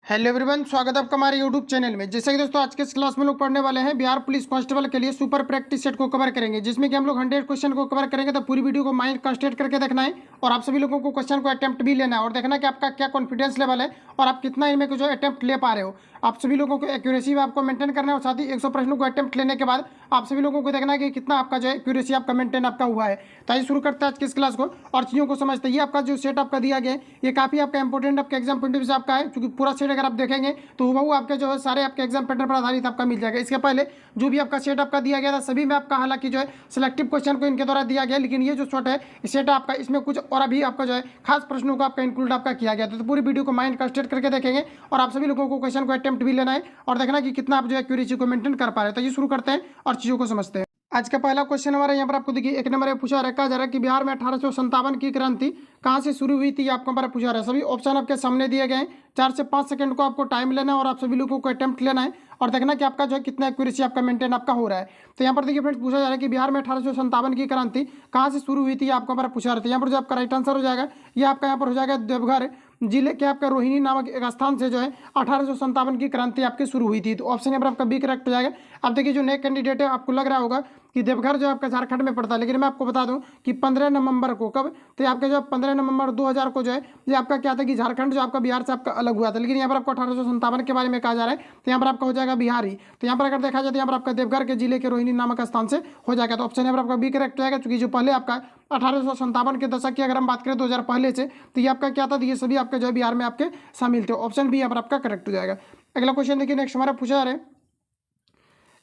Hello everyone, स्वागत है आपका हमारे यूट्यूब चैनल में। जैसे कि दोस्तों आज के इस क्लास में लोग पढ़ने वाले हैं बिहार पुलिस कांस्टेबल के लिए सुपर प्रैक्टिस सेट को कवर करेंगे, जिसमें कि हम लोग 100 क्वेश्चन को कवर करेंगे। तो पूरी वीडियो को माइंड कंसंट्रेट करके देखना है और आप सभी लोगों को क्वेश्चन को अटेम्प्ट भी लेना है और देखना कि आपका क्या कॉन्फिडेंस लेवल है और आप कितना इनमें जो अटेम्प्ट ले पा रहे हो। आप सभी लोगों को एक्यूरेसी भी आपको मेंटेन करना है और साथ ही 100 प्रश्नों को अटेम्प्ट लेने के बाद आप सभी लोगों को देखना है कि कितना आपका जो है एक्यूरेसी आपका मेंटेन आपका हुआ है। तो आइए शुरू करते हैं आज की इस क्लास को और चीज़ों को समझते हैं। ये आपका जो सेट आपका दिया गया है ये काफ़ी आपका इंपॉर्टेंट आपके एग्जाम पॉइंट ऑफ व्यू से आपका है, क्योंकि पूरा सेट अगर आप देखेंगे तो हुबहू आपके जो है सारे आपके एग्जाम पैटर्न पर आधारित आपका मिल जाएगा। इसके पहले जो भी आपका सेट आपका दिया गया था सभी में आपका हालांकि जो है सिलेक्टिव क्वेश्चन को इनके द्वारा दिया गया, लेकिन ये जो सेट है सेट आपका इसमें कुछ और अभी आपका जो है खास प्रश्नों को आपका इंक्लूड आपका किया गया था। तो पूरी वीडियो को माइंड कंसंट्रेट करके देखेंगे और आप सभी लोगों को क्वेश्चन को अटेम्प्ट भी लेना है और देखना कि कितना आप जो है एक्यूरेसी को मेंटेन कर पा रहे हैं। तो ये शुरू करते हैं और चीज़ों को समझते हैं। आज का पहला क्वेश्चन हमारा यहाँ पर आपको देखिए एक नंबर में पूछा रखा जा रहा है कि बिहार में 1857 की क्रांति कहाँ से शुरू हुई थी, आपको हमारा पूछा रहा है। सभी ऑप्शन आपके सामने दिए गए हैं। 4 से 5 सेकंड को आपको टाइम लेना है और आप सभी लोगों को अटेम्प्ट लेना है और देखना कि आपका जो है कितना एक्यूरेसी आपका मेंटेन आपका हो रहा है। तो यहाँ पर देखिए फ्रेंड्स पूछा जा रहा है कि बिहार में 1857 की क्रांति कहाँ से शुरू हुई थी, आपको हमारा पूछा रहा था। यहाँ पर जो आपका राइट आंसर हो जाएगा ये आपका यहाँ पर हो जाएगा देवघर जिले के आपका रोहिणी नामक एक स्थान से जो है 1857 की क्रांति आपकी शुरू हुई थी। तो ऑप्शन यहाँ पर आपका बी करेक्ट हो जाएगा। अब देखिए जो नए कैंडिडेट है आपको लग रहा होगा कि देवघर जो आपका झारखंड में पड़ता है, लेकिन मैं आपको बता दूं कि 15 नवंबर को कब, तो आपके जो 15 नवंबर 2000 को जो है ये आपका क्या था कि झारखंड जो आपका बिहार से आपका अलग हुआ था, लेकिन यहाँ पर आपको 1857 के बारे में कहा जा रहा है। तो यहाँ पर आपका हो जाएगा बिहारी। तो यहाँ पर अगर देखा जाए तो यहाँ पर आपका देवघर के जिले के रोहिणी नामक स्थान से हो जाएगा। तो ऑप्शन यहाँ पर आपका बी करेक्ट हो जाएगा, क्योंकि जो पहले आपका 1857 के दशक की अगर हम बात करें 2000 पहले से, तो ये आपका क्या था, तो ये सभी आपके जो है बिहार में आपके शामिल थे। ऑप्शन बी यहाँ पर आपका करेक्ट हो जाएगा। अगला क्वेश्चन देखिए नेक्स्ट हमारा पूछा जा रहा है,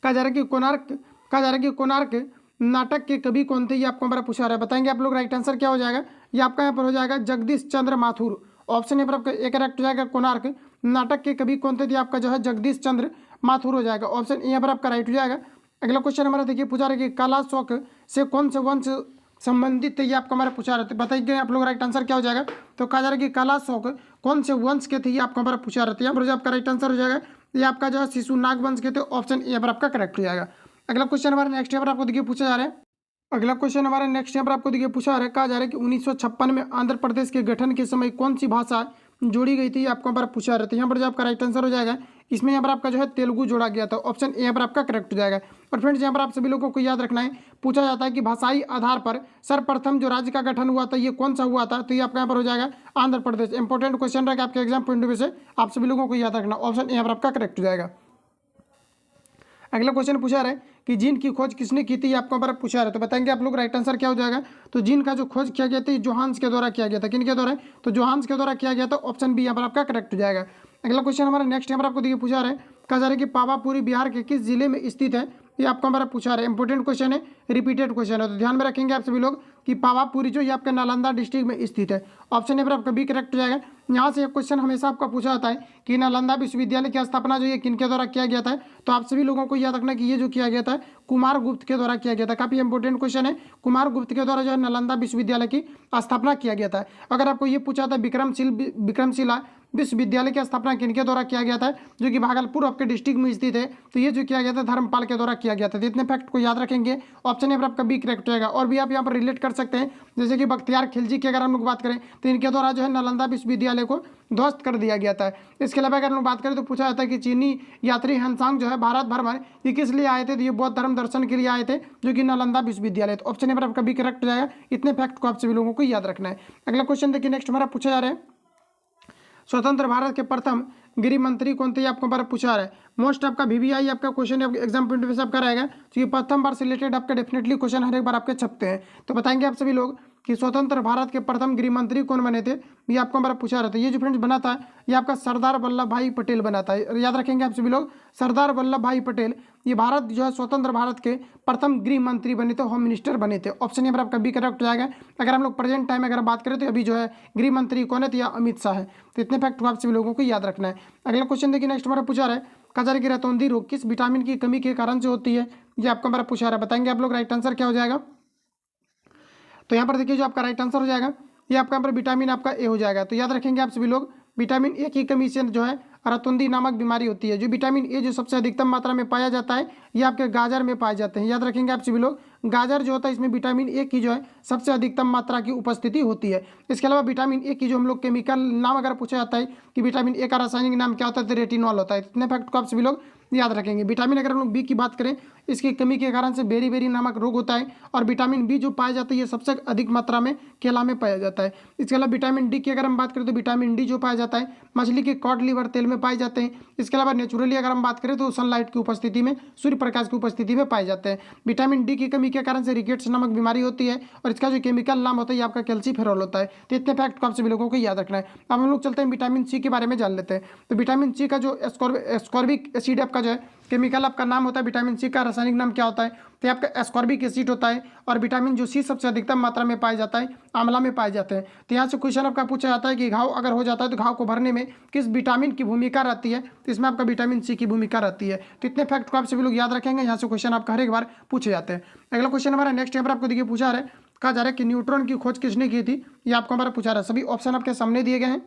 कहा जा रहा है कि कोणार्क नाटक के कवि कौन थे, ये आपको हमारा पूछा रहा है। बताएंगे आप लोग राइट आंसर क्या हो जाएगा। ये आपका यहाँ पर हो जाएगा जगदीश चंद्र माथुर। ऑप्शन यहाँ पर आपका एक करेक्ट हो जाएगा। कोणार्क नाटक के कवि कौन थे, आपका जो है जगदीश चंद्र माथुर हो जाएगा। ऑप्शन यहाँ पर आपका राइट हो जाएगा। अगला क्वेश्चन हमारा देखिए पूछा रहा है कि काला शौक से कौन से वंश संबंधित थे, ये आपको हमारा पूछा रहे थे। बताइए आप लोग राइट आंसर क्या हो जाएगा। तो कहा जा रहा है कि काला शौक कौन से वंश के थे, ये आपको हमारा पूछा रहे थे। यहाँ पर जो आपका राइट आंसर हो जाएगा ये आपका जो है शिशुनाग वंश के थे। ऑप्शन यहाँ पर आपका करेक्ट हो जाएगा। अगला क्वेश्चन हमारा नेक्स्ट यहाँ पर आपको देखिए पूछा जा रहा है। अगला क्वेश्चन हमारा नेक्स्ट यहाँ पर आपको देखिए पूछा है, कहा जा रहा है कि 1956 में आंध्र प्रदेश के गठन के समय कौन सी भाषा जोड़ी गई थी, आपको यहाँ पर पूछा रहता है। यहाँ पर जो आपका राइट आंसर हो जाएगा इसमें यहाँ पर आपका जो है तेलुगु जोड़ा गया था। ऑप्शन यहाँ पर आपका करेक्ट हो जाएगा। और फ्रेंड्स यहाँ पर आप सभी लोगों को याद रखना है, पूछा जाता है कि भाषाई आधार पर सर्वप्रथम जो राज्य का गठन हुआ था ये कौन सा हुआ था, तो ये आपका यहाँ पर हो जाएगा आंध्र प्रदेश। इंपॉर्टेंट क्वेश्चन रहेगा आपके एग्जाम पॉइंट ऑफ व्यू से, आप सभी लोगों को याद रखना। ऑप्शन यहाँ पर आपका करेक्ट हो जाएगा। अगला क्वेश्चन पूछा रहा है कि जीन की खोज किसने की थी, आपको हमारा पूछा रहा है। तो बताएंगे आप लोग राइट आंसर क्या हो जाएगा। तो जीन का जो खोज किया गया था जोहान्स के द्वारा किया गया था। किन के द्वारा, तो जोहान्स के द्वारा किया गया था। ऑप्शन बी यहाँ पर आपका करेक्ट हो जाएगा। अगला क्वेश्चन हमारा नेक्स्ट यहाँ पर आपको देखिए पूछा रहा है, कहा जा रहा है कि पावापुरी बिहार के किस जिले में स्थित है, ये आपको हमारा पूछा रहा है। इंपॉर्टेंट क्वेश्चन है, रिपीटेड क्वेश्चन है, तो ध्यान में रखेंगे आप सभी लोग कि पावापुरी जो ये आपका नालंदा डिस्ट्रिक्ट में स्थित है। ऑप्शन यहाँ पर आपका बी करेक्ट हो जाएगा। यहाँ से एक क्वेश्चन हमेशा आपका पूछा जाता है कि नालंदा विश्वविद्यालय की स्थापना जो है किनके द्वारा किया गया था। तो आप सभी लोगों को याद रखना कि ये जो किया गया था कुमार गुप्त के द्वारा किया गया था। काफी इंपॉर्टेंट क्वेश्चन है, कुमार गुप्त के द्वारा जो है नालंदा विश्वविद्यालय की स्थापना किया गया था। अगर आपको ये पूछा था विक्रमशिला विश्वविद्यालय की स्थापना किनके द्वारा किया गया था, जो कि भागलपुर आपके डिस्ट्रिक्ट में स्थित है, तो ये जो किया गया था धर्मपाल के द्वारा किया गया था। तो इतने फैक्ट को याद रखेंगे। ऑप्शन यहाँ पर आपका बी करेक्ट होगा। और भी आप यहाँ पर रिलेट कर सकते हैं, जैसे कि बख्तियार खिलजी की अगर हम लोग बात करें तो इनके द्वारा जो है नालंदा विश्वविद्यालय को ध्वस्त कर दिया गया था। इसके अलावा अगर हम लोग बात करें तो पूछा जाता है कि चीनी यात्री हनसांग जो है भारत भ्रमण ये किस लिए आए थे, तो ये बौद्ध धर्म दर्शन के लिए आए थे, जो कि नालंदा विश्वविद्यालय। तो ऑप्शन यहाँ पर आपका बी करेक्ट हो जाएगा। इतने फैक्ट को आप सभी लोगों को याद रखना है। अगला क्वेश्चन देखिए नेक्स्ट हमारा पूछा जा रहा है, स्वतंत्र भारत के प्रथम गृह मंत्री कौन थे, आपको बार पूछा रहा है। मोस्ट आपका वीवीआई आपका question exam point of view से आपका रहेगा, क्योंकि प्रथम बार से रिलेटेड आपके डेफिनेटली क्वेश्चन हर एक बार आपके छपते हैं। तो बताएंगे आप सभी लोग कि स्वतंत्र भारत के प्रथम गृह मंत्री कौन बने थे, ये आपको हमारा पूछा रहता है। ये जो फ्रेंड्स बना था ये आपका सरदार वल्लभ भाई पटेल बना था। याद रखेंगे आप सभी लोग, सरदार वल्लभ भाई पटेल ये भारत जो है स्वतंत्र भारत के प्रथम गृह मंत्री बने थे, होम मिनिस्टर बने थे। ऑप्शन यहाँ पर आपका बी करेक्ट हो जाएगा। अगर हम लोग प्रेजेंट टाइम अगर बात करें तो अभी जो है गृह मंत्री कौन है, तो यह अमित शाह है। तो इतने फैक्ट को आप सभी लोगों को याद रखना है। अगला क्वेश्चन देखिए नेक्स्ट हमारा पूछा रहा है, कजर की रतौंधी रोग किस विटामिन की कमी के कारण से होती है, ये आपका हमारा पूछा रहा है। बताएंगे आप लोग राइट आंसर क्या हो जाएगा। तो यहाँ पर देखिए जो आपका राइट आंसर हो जाएगा ये आपका यहाँ पर विटामिन आपका ए हो जाएगा। तो याद रखेंगे आप सभी लोग विटामिन ए की कमी से जो है रतौंधी नामक बीमारी होती है। जो विटामिन ए जो सबसे अधिकतम मात्रा में पाया जाता है ये आपके गाजर में पाए जाते हैं। याद रखेंगे आप सभी लोग गाजर जो होता है इसमें विटामिन ए की जो है सबसे अधिकतम मात्रा की उपस्थिति होती है। इसके अलावा विटामिन ए की जो हम लोग केमिकल नाम अगर पूछा जाता है कि विटामिन ए का रासायनिक नाम क्या होता है तो रेटिनॉल होता है। इतने फैक्ट को आप सभी लोग याद रखेंगे। विटामिन अगर हम लोग बी की बात करें, इसकी कमी के कारण से बेरी बेरी नामक रोग होता है और विटामिन बी जो पाया जाता है ये सबसे अधिक मात्रा में केला में पाया जाता है। इसके अलावा विटामिन डी की अगर हम बात करें तो विटामिन डी जो पाया जाता है मछली के कॉड लिवर तेल में पाए जाते हैं। इसके अलावा नेचुरली अगर हम बात करें तो सनलाइट की उपस्थिति में, सूर्य प्रकाश की उपस्थिति में पाए जाते हैं। विटामिन डी की कमी के कारण से रिकेट्स नामक बीमारी होती है और इसका जो केमिकल नाम होता है ये आपका कैल्सीफेरॉल होता है। तो इतने फैक्ट को आप सभी लोगों को याद रखना है। अब हम लोग चलते हैं विटामिन सी के बारे में जान लेते हैं। तो विटामिन सी का जो एस्कॉर्बिक एसिड आपका जो है केमिकल आपका नाम होता है, विटामिन सी का रासायनिक नाम क्या होता है तो आपका एस्कॉर्बिक एसिड होता है। और विटामिन जो सी सबसे अधिकतम मात्रा में पाया जाता है आंवला में पाए जाते हैं। तो यहाँ से क्वेश्चन आपका पूछा जाता है कि घाव अगर हो जाता है तो घाव को भरने में किस विटामिन की भूमिका रहती है, तो इसमें आपका विटामिन सी की भूमिका रहती है। तो इतने फैक्ट को आप सभी लोग याद रखेंगे। यहाँ से क्वेश्चन आपका हर एक बार पूछे जाते हैं। अगला क्वेश्चन हमारा नेक्स्ट यहाँ पर आपको देखिए पूछा है, कहा जा रहा है कि न्यूट्रॉन की खोज किसने की थी, ये आपको हमारा पूछा रहा है। सभी ऑप्शन आपके सामने दिए गए हैं,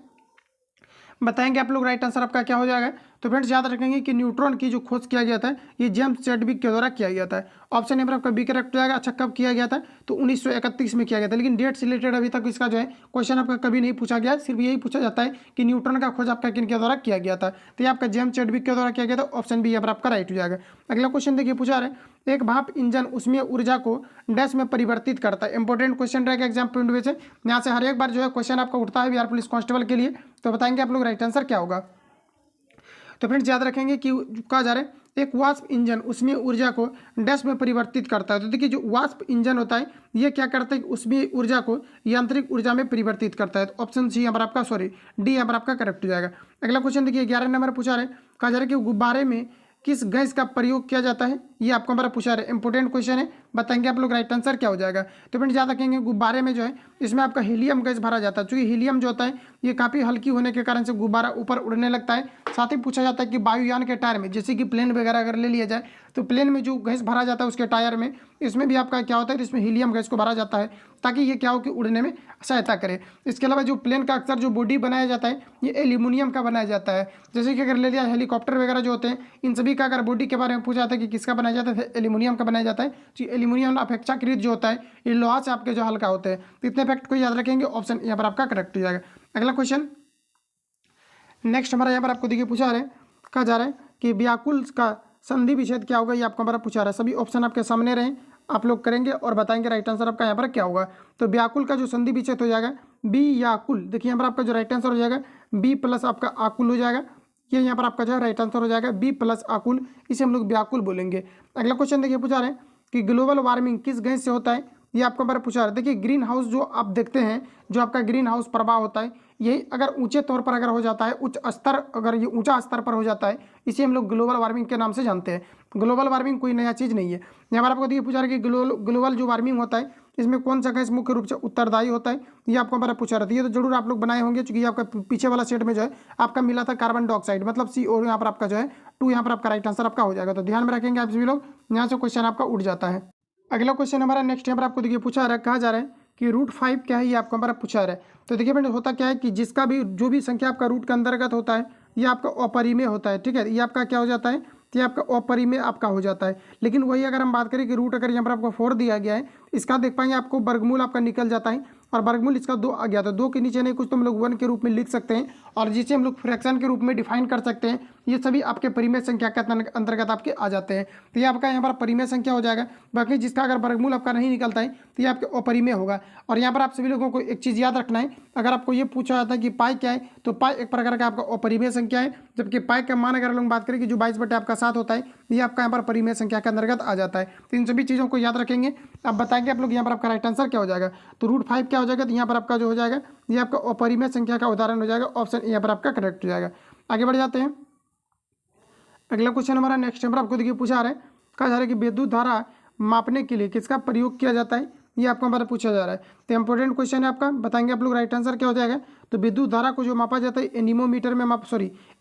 बताएंगे आप लोग राइट आंसर आपका क्या हो जाएगा। तो फ्रेंड्स याद रखेंगे कि न्यूट्रॉन की जो खोज किया गया था ये जेम्स चैडविक के द्वारा किया गया था। ऑप्शन नंबर आपका बी करेक्ट हो जाएगा। अच्छा कब किया गया था तो 1931 में किया गया था। लेकिन डेट से रिलेटेड अभी तक इसका जो है क्वेश्चन आपका कभी नहीं पूछा गया, सिर्फ यही पूछा जाता है कि न्यूट्रॉन का खोज आपका किन के द्वारा किया गया था। तो ये आपका जेम्स चैडविक के द्वारा किया गया था। ऑप्शन बी यहाँ पर आपका राइट हो जाएगा। अगला क्वेश्चन देखिए पूछा रहे, एक भाप इंजन उसमें ऊर्जा को डैश में परिवर्तित करता है। इंपॉर्टेंट क्वेश्चन रहेगा एग्जाम पॉइंट ऑफ व्यू से। यहाँ से हर एक बार जो है क्वेश्चन आपका उठता है बिहार पुलिस कांस्टेबल के लिए। तो बताएंगे आप लोग राइट आंसर क्या होगा। तो फ्रेंड्स याद रखेंगे कि कहा जा रहा है एक वाष्प इंजन उसमें ऊर्जा को डैश में परिवर्तित करता है। तो देखिए जो वाष्प इंजन होता है ये क्या करता है, उसमें ऊर्जा को यांत्रिक ऊर्जा में परिवर्तित करता है। तो ऑप्शन सी यहाँ पर आपका डी यहाँ पर आपका करेक्ट हो जाएगा। अगला क्वेश्चन देखिए 11 नंबर पूछा रहे, कहा जा रहा है कि गुब्बारे में किस गैस का प्रयोग किया जाता है, ये आपको हमारा पूछा रहा है। इंपॉर्टेंट क्वेश्चन है, बताएंगे आप लोग राइट आंसर क्या हो जाएगा। तो फ्रेंड्स याद रखेंगे गुब्बारे में जो है इसमें आपका हीलियम गैस भरा जाता है। चूंकि हीलियम जो होता है ये काफ़ी हल्की होने के कारण से गुब्बारा ऊपर उड़ने लगता है। साथ ही पूछा जाता है कि वायुयान के टायर में, जैसे कि प्लेन वगैरह अगर ले लिया जाए तो प्लेन में जो गैस भरा जाता है उसके टायर में, इसमें भी आपका क्या होता है, इसमें हीलियम गैस को भरा जाता है ताकि ये क्या हो कि उड़ने में सहायता करे। इसके अलावा जो प्लेन का अक्सर जो बॉडी बनाया जाता है ये एल्यूमिनियम का बनाया जाता है। जैसे कि अगर ले लिया हेलीकॉप्टर वगैरह जो होते हैं इन सभी का अगर बॉडी के बारे में पूछा जाता है कि किसका बनाया जाता है, एल्यूमिनियम का बनाया जाता है। तो एल्यूमिनियम अपेक्षाकृत जो होता है ये लोहा से आपके जो हल्का होते हैं। तो इतने फैक्ट को याद रखेंगे। ऑप्शन यहाँ पर आपका करेक्ट हो जाएगा। अगला क्वेश्चन नेक्स्ट हमारा यहाँ पर आपको देखिए पूछा रहा है, कहा जा रहा है कि व्याकुल का संधि विच्छेद क्या होगा, ये आपको हमारा पूछा रहा है। सभी ऑप्शन आपके सामने रहे, आप लोग करेंगे और बताएंगे राइट आंसर आपका यहाँ पर क्या होगा। तो व्याकुल का जो संधि विच्छेद हो जाएगा बी याकुल। देखिए यहाँ पर आपका जो राइट आंसर हो जाएगा बी प्लस आपका आकुल हो जाएगा। ये यहाँ पर आपका जो है राइट आंसर हो जाएगा बी प्लस आकुल, इसे हम लोग व्याकुल बोलेंगे। अगला क्वेश्चन देखिए पूछा रहे हैं कि ग्लोबल वार्मिंग किस गैस से होता है, ये आपको हमारा पूछा रहा है। देखिए ग्रीन हाउस जो आप देखते हैं, जो आपका ग्रीन हाउस प्रभाव होता है, यही अगर ऊंचे तौर पर अगर हो जाता है, उच्च स्तर अगर ये ऊंचा स्तर पर हो जाता है, इसे हम लोग ग्लोबल वार्मिंग के नाम से जानते हैं। ग्लोबल वार्मिंग कोई नया चीज़ नहीं है। यहाँ पर आपको देखिए पूछा रहा है कि ग्लोबल जो वार्मिंग होता है इसमें कौन सा गैस मुख्य रूप से उत्तरदायी होता है, ये आपको हमारा पूछा रहा था। ये तो जरूर आप लोग बनाए होंगे, क्योंकि आपका पीछे वाला सेट में जो है आपका मिला था कार्बन डाइऑक्साइड, मतलब सी, और यहाँ पर आपका जो है 2 यहाँ पर आपका राइट आंसर आपका हो जाएगा। तो ध्यान में रखेंगे आप सभी लोग, यहाँ से क्वेश्चन आपका उठ जाता है। अगला क्वेश्चन हमारा नेक्स्ट यहाँ पर आपको देखिए पूछा रहा है, कहा जा रहा है कि रूट 5 क्या है, ये आपको हमारा पूछा रहा है। तो देखिए फ्रेंड होता क्या है कि जिसका भी जो भी संख्या आपका रूट के अंतर्गत होता है ये आपका अपरिमेय होता है। ठीक है, ये आपका क्या हो जाता है, ये आपका अपरिमेय आपका हो जाता है। लेकिन वही अगर हम बात करें कि रूट अगर यहाँ पर आपको 4 दिया गया है, इसका देख पाएंगे आपको वर्गमूल आपका निकल जाता है और वर्गमूल इसका 2 आ गया। तो 2 के नीचे नहीं कुछ तो हम लोग 1 के रूप में लिख सकते हैं और जिसे हम लोग फ्रैक्शन के रूप में डिफाइन कर सकते हैं। ये सभी आपके परिमेय संख्या के अंतर्गत आपके आ जाते हैं। तो ये आपका यहाँ पर परिमेय संख्या हो जाएगा। बाकी जिसका अगर वर्गमूल आपका नहीं निकलता है तो ये आपके अपरिमेय होगा। और यहाँ पर आप सभी लोगों को एक चीज़ याद रखना है, अगर आपको ये पूछा जाता है कि पाई क्या है, तो पाई एक प्रकार का आपका अपरिमेय संख्या है, जबकि पाई का मान अगर लोग बात करें कि जो 22/7 होता है ये आपका यहाँ पर परिमेय संख्या के अंतर्गत आ जाता है। तो इन सभी चीज़ों को याद रखेंगे। अब बताएंगे आप लोग यहाँ पर आपका राइट आंसर क्या हो जाएगा। तो रूट 5 क्या हो जाएगा, तो यहाँ पर आपका जो हो जाएगा ये आपका अपरिमेय संख्या का उदाहरण हो जाएगा। ऑप्शन यहाँ पर आपका करेक्ट हो जाएगा। आगे बढ़ जाते हैं। अगला क्वेश्चन हमारा नेक्स्ट नंबर आपको देखिए पूछा रहा है, कहा जा रहा है कि विद्युत धारा मापने के लिए किसका प्रयोग किया जाता है, ये आपको हमारा पूछा जा रहा है। तो इंपॉर्टेंट क्वेश्चन है आपका, बताएंगे आप लोग राइट आंसर क्या हो जाएगा। तो विद्युत धारा को जो मापा जाता है एनीमोमीटर में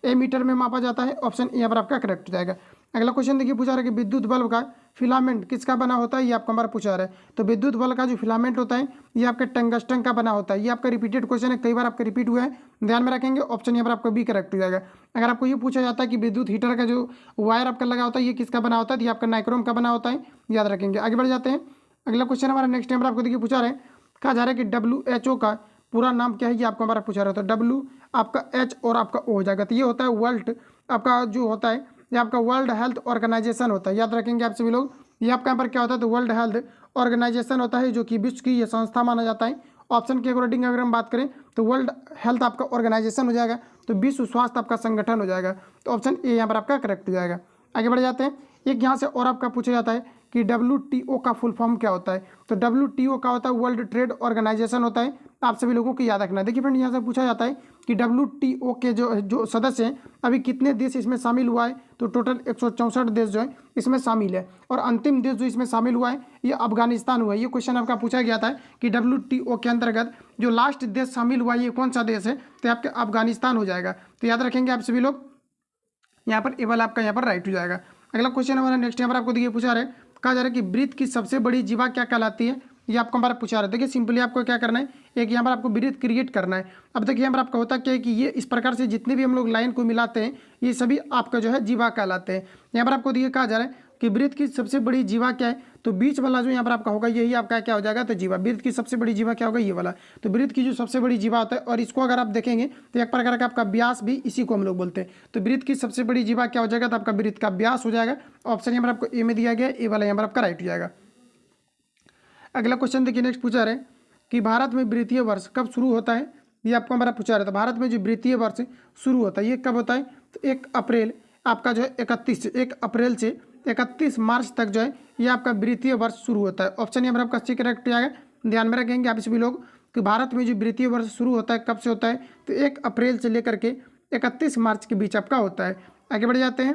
एमीटर में मापा जाता है। ऑप्शन यहाँ पर आपका करेक्ट हो जाएगा। अगला क्वेश्चन देखिए पूछा रहा है कि विद्युत बल्ब का फिलामेंट किसका बना होता है, ये आपको हमारा पूछा रहा है। तो विद्युत बल्ब का जो फिलामेंट होता है ये आपका टंगस्टन का बना होता है। ये आपका रिपीटेड क्वेश्चन है, कई बार आपका रिपीट हुआ है, ध्यान में रखेंगे। ऑप्शन यहाँ पर आपका बी करेक्ट हो जाएगा। अगर आपको ये पूछा जाता है कि विद्युत हीटर का जो वायर आपका लगा होता है ये किसका बना होता है, तो ये आपका नाइक्रोम का बना होता है, याद रखेंगे। आगे बढ़ जाते हैं। अगला क्वेश्चन हमारा नेक्स्ट टाइम पर आपको देखिए पूछा रहे हैं, कहा जा रहा है कि WHO का पूरा नाम क्या है, ये आपको हमारा पूछा रहा है। तो W आपका H और आपका O हो जाएगा। तो ये होता है वर्ल्ड, आपका जो होता है ये आपका वर्ल्ड हेल्थ ऑर्गेनाइजेशन होता है, याद रखेंगे आप सभी लोग। ये आपका यहाँ पर क्या होता है, तो वर्ल्ड हेल्थ ऑर्गेनाइजेशन होता है, जो कि विश्व की ये संस्था माना जाता है। ऑप्शन के अकॉर्डिंग अगर हम बात करें तो वर्ल्ड हेल्थ आपका ऑर्गेनाइजेशन हो जाएगा, तो विश्व स्वास्थ्य आपका संगठन हो जाएगा। तो ऑप्शन ए यहाँ पर आपका करेक्ट हो जाएगा। आगे बढ़ जाते हैं। एक यहाँ से और आपका पूछा जाता है कि WTO का फुल फॉर्म क्या होता है। तो WTO का होता है वर्ल्ड ट्रेड ऑर्गेनाइजेशन होता है। आप सभी लोगों को याद रखना है। देखिए फ्रेंड, यहाँ से पूछा जाता है कि WTO के जो सदस्य हैं अभी कितने देश इसमें शामिल हुआ है। तो टोटल 164 देश जो है इसमें शामिल है, और अंतिम देश जो इसमें शामिल हुआ है ये अफगानिस्तान हुआ है। ये क्वेश्चन आपका पूछा गया था कि WTO के अंतर्गत जो लास्ट देश शामिल हुआ है ये कौन सा देश है, तो आपके अफगानिस्तान हो जाएगा। तो याद रखेंगे आप सभी लोग, यहाँ पर एबल आपका यहाँ पर राइट हो जाएगा। अगला क्वेश्चन हमारा नेक्स्ट यहाँ पर आपको देखिए पूछा रहा है, कहा जा रहा है कि ब्रीथ की सबसे बड़ी जीवा क्या कहलाती है। ये आपको हमारा पूछा रहा है। देखिए सिंपली आपको क्या करना है, एक यहाँ पर आपको ब्रीथ क्रिएट करना है। अब देखिए यहाँ पर आपका होता क्या है कि ये इस प्रकार से जितने भी हम लोग लाइन को मिलाते हैं ये सभी आपका जो है जीवा कहलाते हैं। यहाँ पर आपको देखिए कहा जा रहा है कि ब्रीथ की सबसे बड़ी जीवा क्या है, तो बीच वाला जो यहाँ पर आपका होगा यही आपका क्या हो जाएगा, तो जीवा। ब्रीथ की सबसे बड़ी जीवा क्या होगा, ये वाला। तो ब्रीथ की जो सबसे बड़ी जीवा होता है, और इसको अगर आप देखेंगे तो एक प्रकार का आपका व्यास भी इसी को हम लोग बोलते हैं। तो ब्रीथ की सबसे बड़ी जीवा क्या हो जाएगा, तो आपका ब्रीथ का व्यास हो जाएगा। ऑप्शन यहाँ पर आपको ए में दिया गया, ए वाला यहाँ पर आपका राइट हो जाएगा। अगला क्वेश्चन देखिए नेक्स्ट पूछा रहे कि भारत में वित्तीय वर्ष कब शुरू होता है। ये आपको हमारा पूछा रहा था, भारत में जो वित्तीय वर्ष शुरू होता है ये कब होता है, तो 1 अप्रैल आपका जो है 1 अप्रैल से 31 मार्च तक जो है ये आपका वित्तीय वर्ष शुरू होता है। ऑप्शन यहाँ पर आपका सी करेक्ट आएगा। ध्यान में रखेंगे आप सभी लोग कि भारत में जो वित्तीय वर्ष शुरू होता है कब से होता है, तो 1 अप्रैल से लेकर के 31 मार्च के बीच आपका होता है। आगे बढ़ जाते हैं।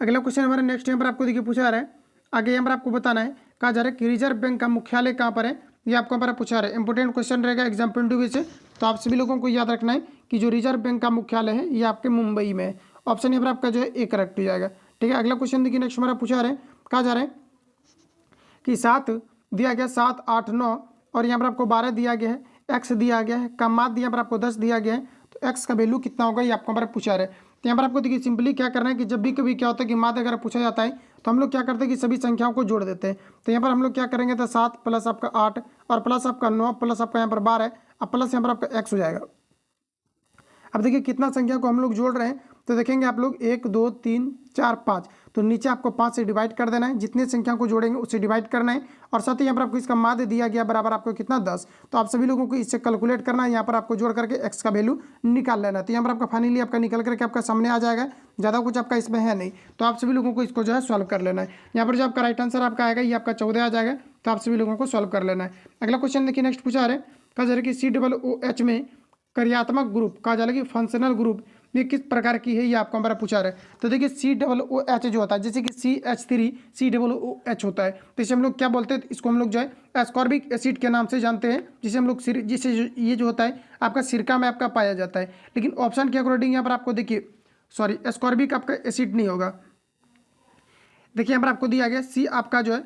अगला क्वेश्चन हमारा नेक्स्ट यहाँ पर आपको देखिए पूछा रहा है, आगे यहाँ पर आपको बताना है, कहा जा रहा है कि रिजर्व बैंक का मुख्यालय कहाँ पर है। ये आपको हमारा पूछा रहा है, इंपॉर्टेंट क्वेश्चन रहेगा एग्जाम पॉइंट ऑफ व्यू से। तो आप सभी लोगों को याद रखना है कि जो रिजर्व बैंक का मुख्यालय है ये आपके मुंबई में है। ऑप्शन यहाँ पर आपका जो है ए करेक्ट हो जाएगा। ठीक है, अगला क्वेश्चन देखिए नेक्स्ट हमारा पूछा रहा है, कहा जा रहा है कि 7 दिया गया, 7, 8, 9 और यहाँ पर आपको 12 दिया गया है, एक्स दिया गया है, का माध्य यहाँ पर आपको 10 दिया गया है। तो एक्स का वैल्यू कितना होगा ये आपको हमारा पूछा रहा है। तो यहाँ पर आपको देखिए सिंपली क्या करना है कि जब भी कभी क्या होता है कि माध्य अगर पूछा जाता है तो हम लोग क्या करते हैं कि सभी संख्याओं को जोड़ देते हैं। तो यहाँ पर हम लोग क्या करेंगे, तो 7 प्लस आपका 8 और प्लस आपका 9 प्लस आपका यहाँ पर 12 और प्लस यहाँ पर आपका एक्स हो जाएगा। अब देखिए कितना संख्या को हम लोग जोड़ रहे हैं, तो देखेंगे आप लोग 1 2 3 4 5, तो नीचे आपको 5 से डिवाइड कर देना है, जितने संख्या को जोड़ेंगे उससे डिवाइड करना है। और साथ ही यहाँ पर आपको इसका माध्य दिया गया बराबर आपको कितना 10। तो आप सभी लोगों को इससे कैलकुलेट करना है, यहाँ पर आपको जोड़ करके एक्स का वैल्यू निकाल लेना है। तो यहाँ पर आपका फाइनली आपका निकल करके आपका सामने आ जाएगा, ज़्यादा कुछ आपका इसमें है नहीं। तो आप सभी लोगों को इसको जो है सॉल्व कर लेना है। यहाँ पर जो आपका राइट आंसर आपका आएगा ये आपका 14 आ जाएगा। तो आप सभी लोगों को सॉल्व कर लेना है। अगला क्वेश्चन देखिए नेक्स्ट पूछा रहे, कहा जा रहा है कि COOH में कार्यात्मक ग्रुप, कहा जा रहा है कि फंक्शनल ग्रुप ये किस प्रकार की है, ये आपको हमारा पूछा रहा है। तो देखिए COOH जो होता है, जैसे कि CH3 COOH होता है, तो इसे हम लोग क्या बोलते हैं, इसको हम लोग जो है एस्कॉर्बिक एसिड के नाम से जानते हैं, जिसे हम लोग जिसे ये जो होता है आपका सिरका में आपका पाया जाता है। लेकिन ऑप्शन के अकॉर्डिंग यहाँ पर आपको देखिए, सॉरी एस्कॉर्बिक आपका एसिड नहीं होगा। देखिए यहाँ पर आपको दिया गया सी आपका जो है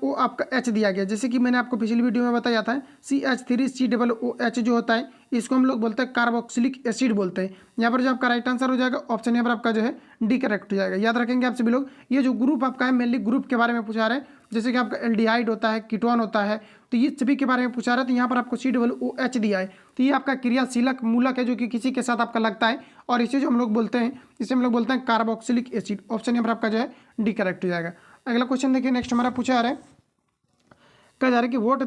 O आपका H दिया गया, जैसे कि मैंने आपको पिछली वीडियो में बताया था CH3 COOH जो होता है इसको हम लोग बोलते हैं कार्बोक्सिलिक एसिड बोलते हैं। यहाँ पर जो आपका राइट आंसर हो जाएगा ऑप्शन यहाँ पर आपका जो है डी करेक्ट हो जाएगा। याद रखेंगे आप सभी लोग, ये जो ग्रुप आपका है मेनली ग्रुप के बारे में पूछा रहा है, जैसे कि आपका एल्डिहाइड होता है, कीटोन होता है, तो ये सभी के बारे में पूछा रहा है। तो यहाँ पर आपको COOH दिया है, तो ये आपका क्रियाशीलक मूलक है जो कि किसी के साथ आपका लगता है, और इसे जो हम लोग बोलते हैं इसे हम लोग बोलते हैं कार्बोक्सिलिक एसिड। ऑप्शन यहाँ पर आपका जो है डी करेक्ट हो जाएगा। अगला क्वेश्चन देखिए नेक्स्ट हमारा पूछा जा रहा है, कहा जा रहा है कि वोट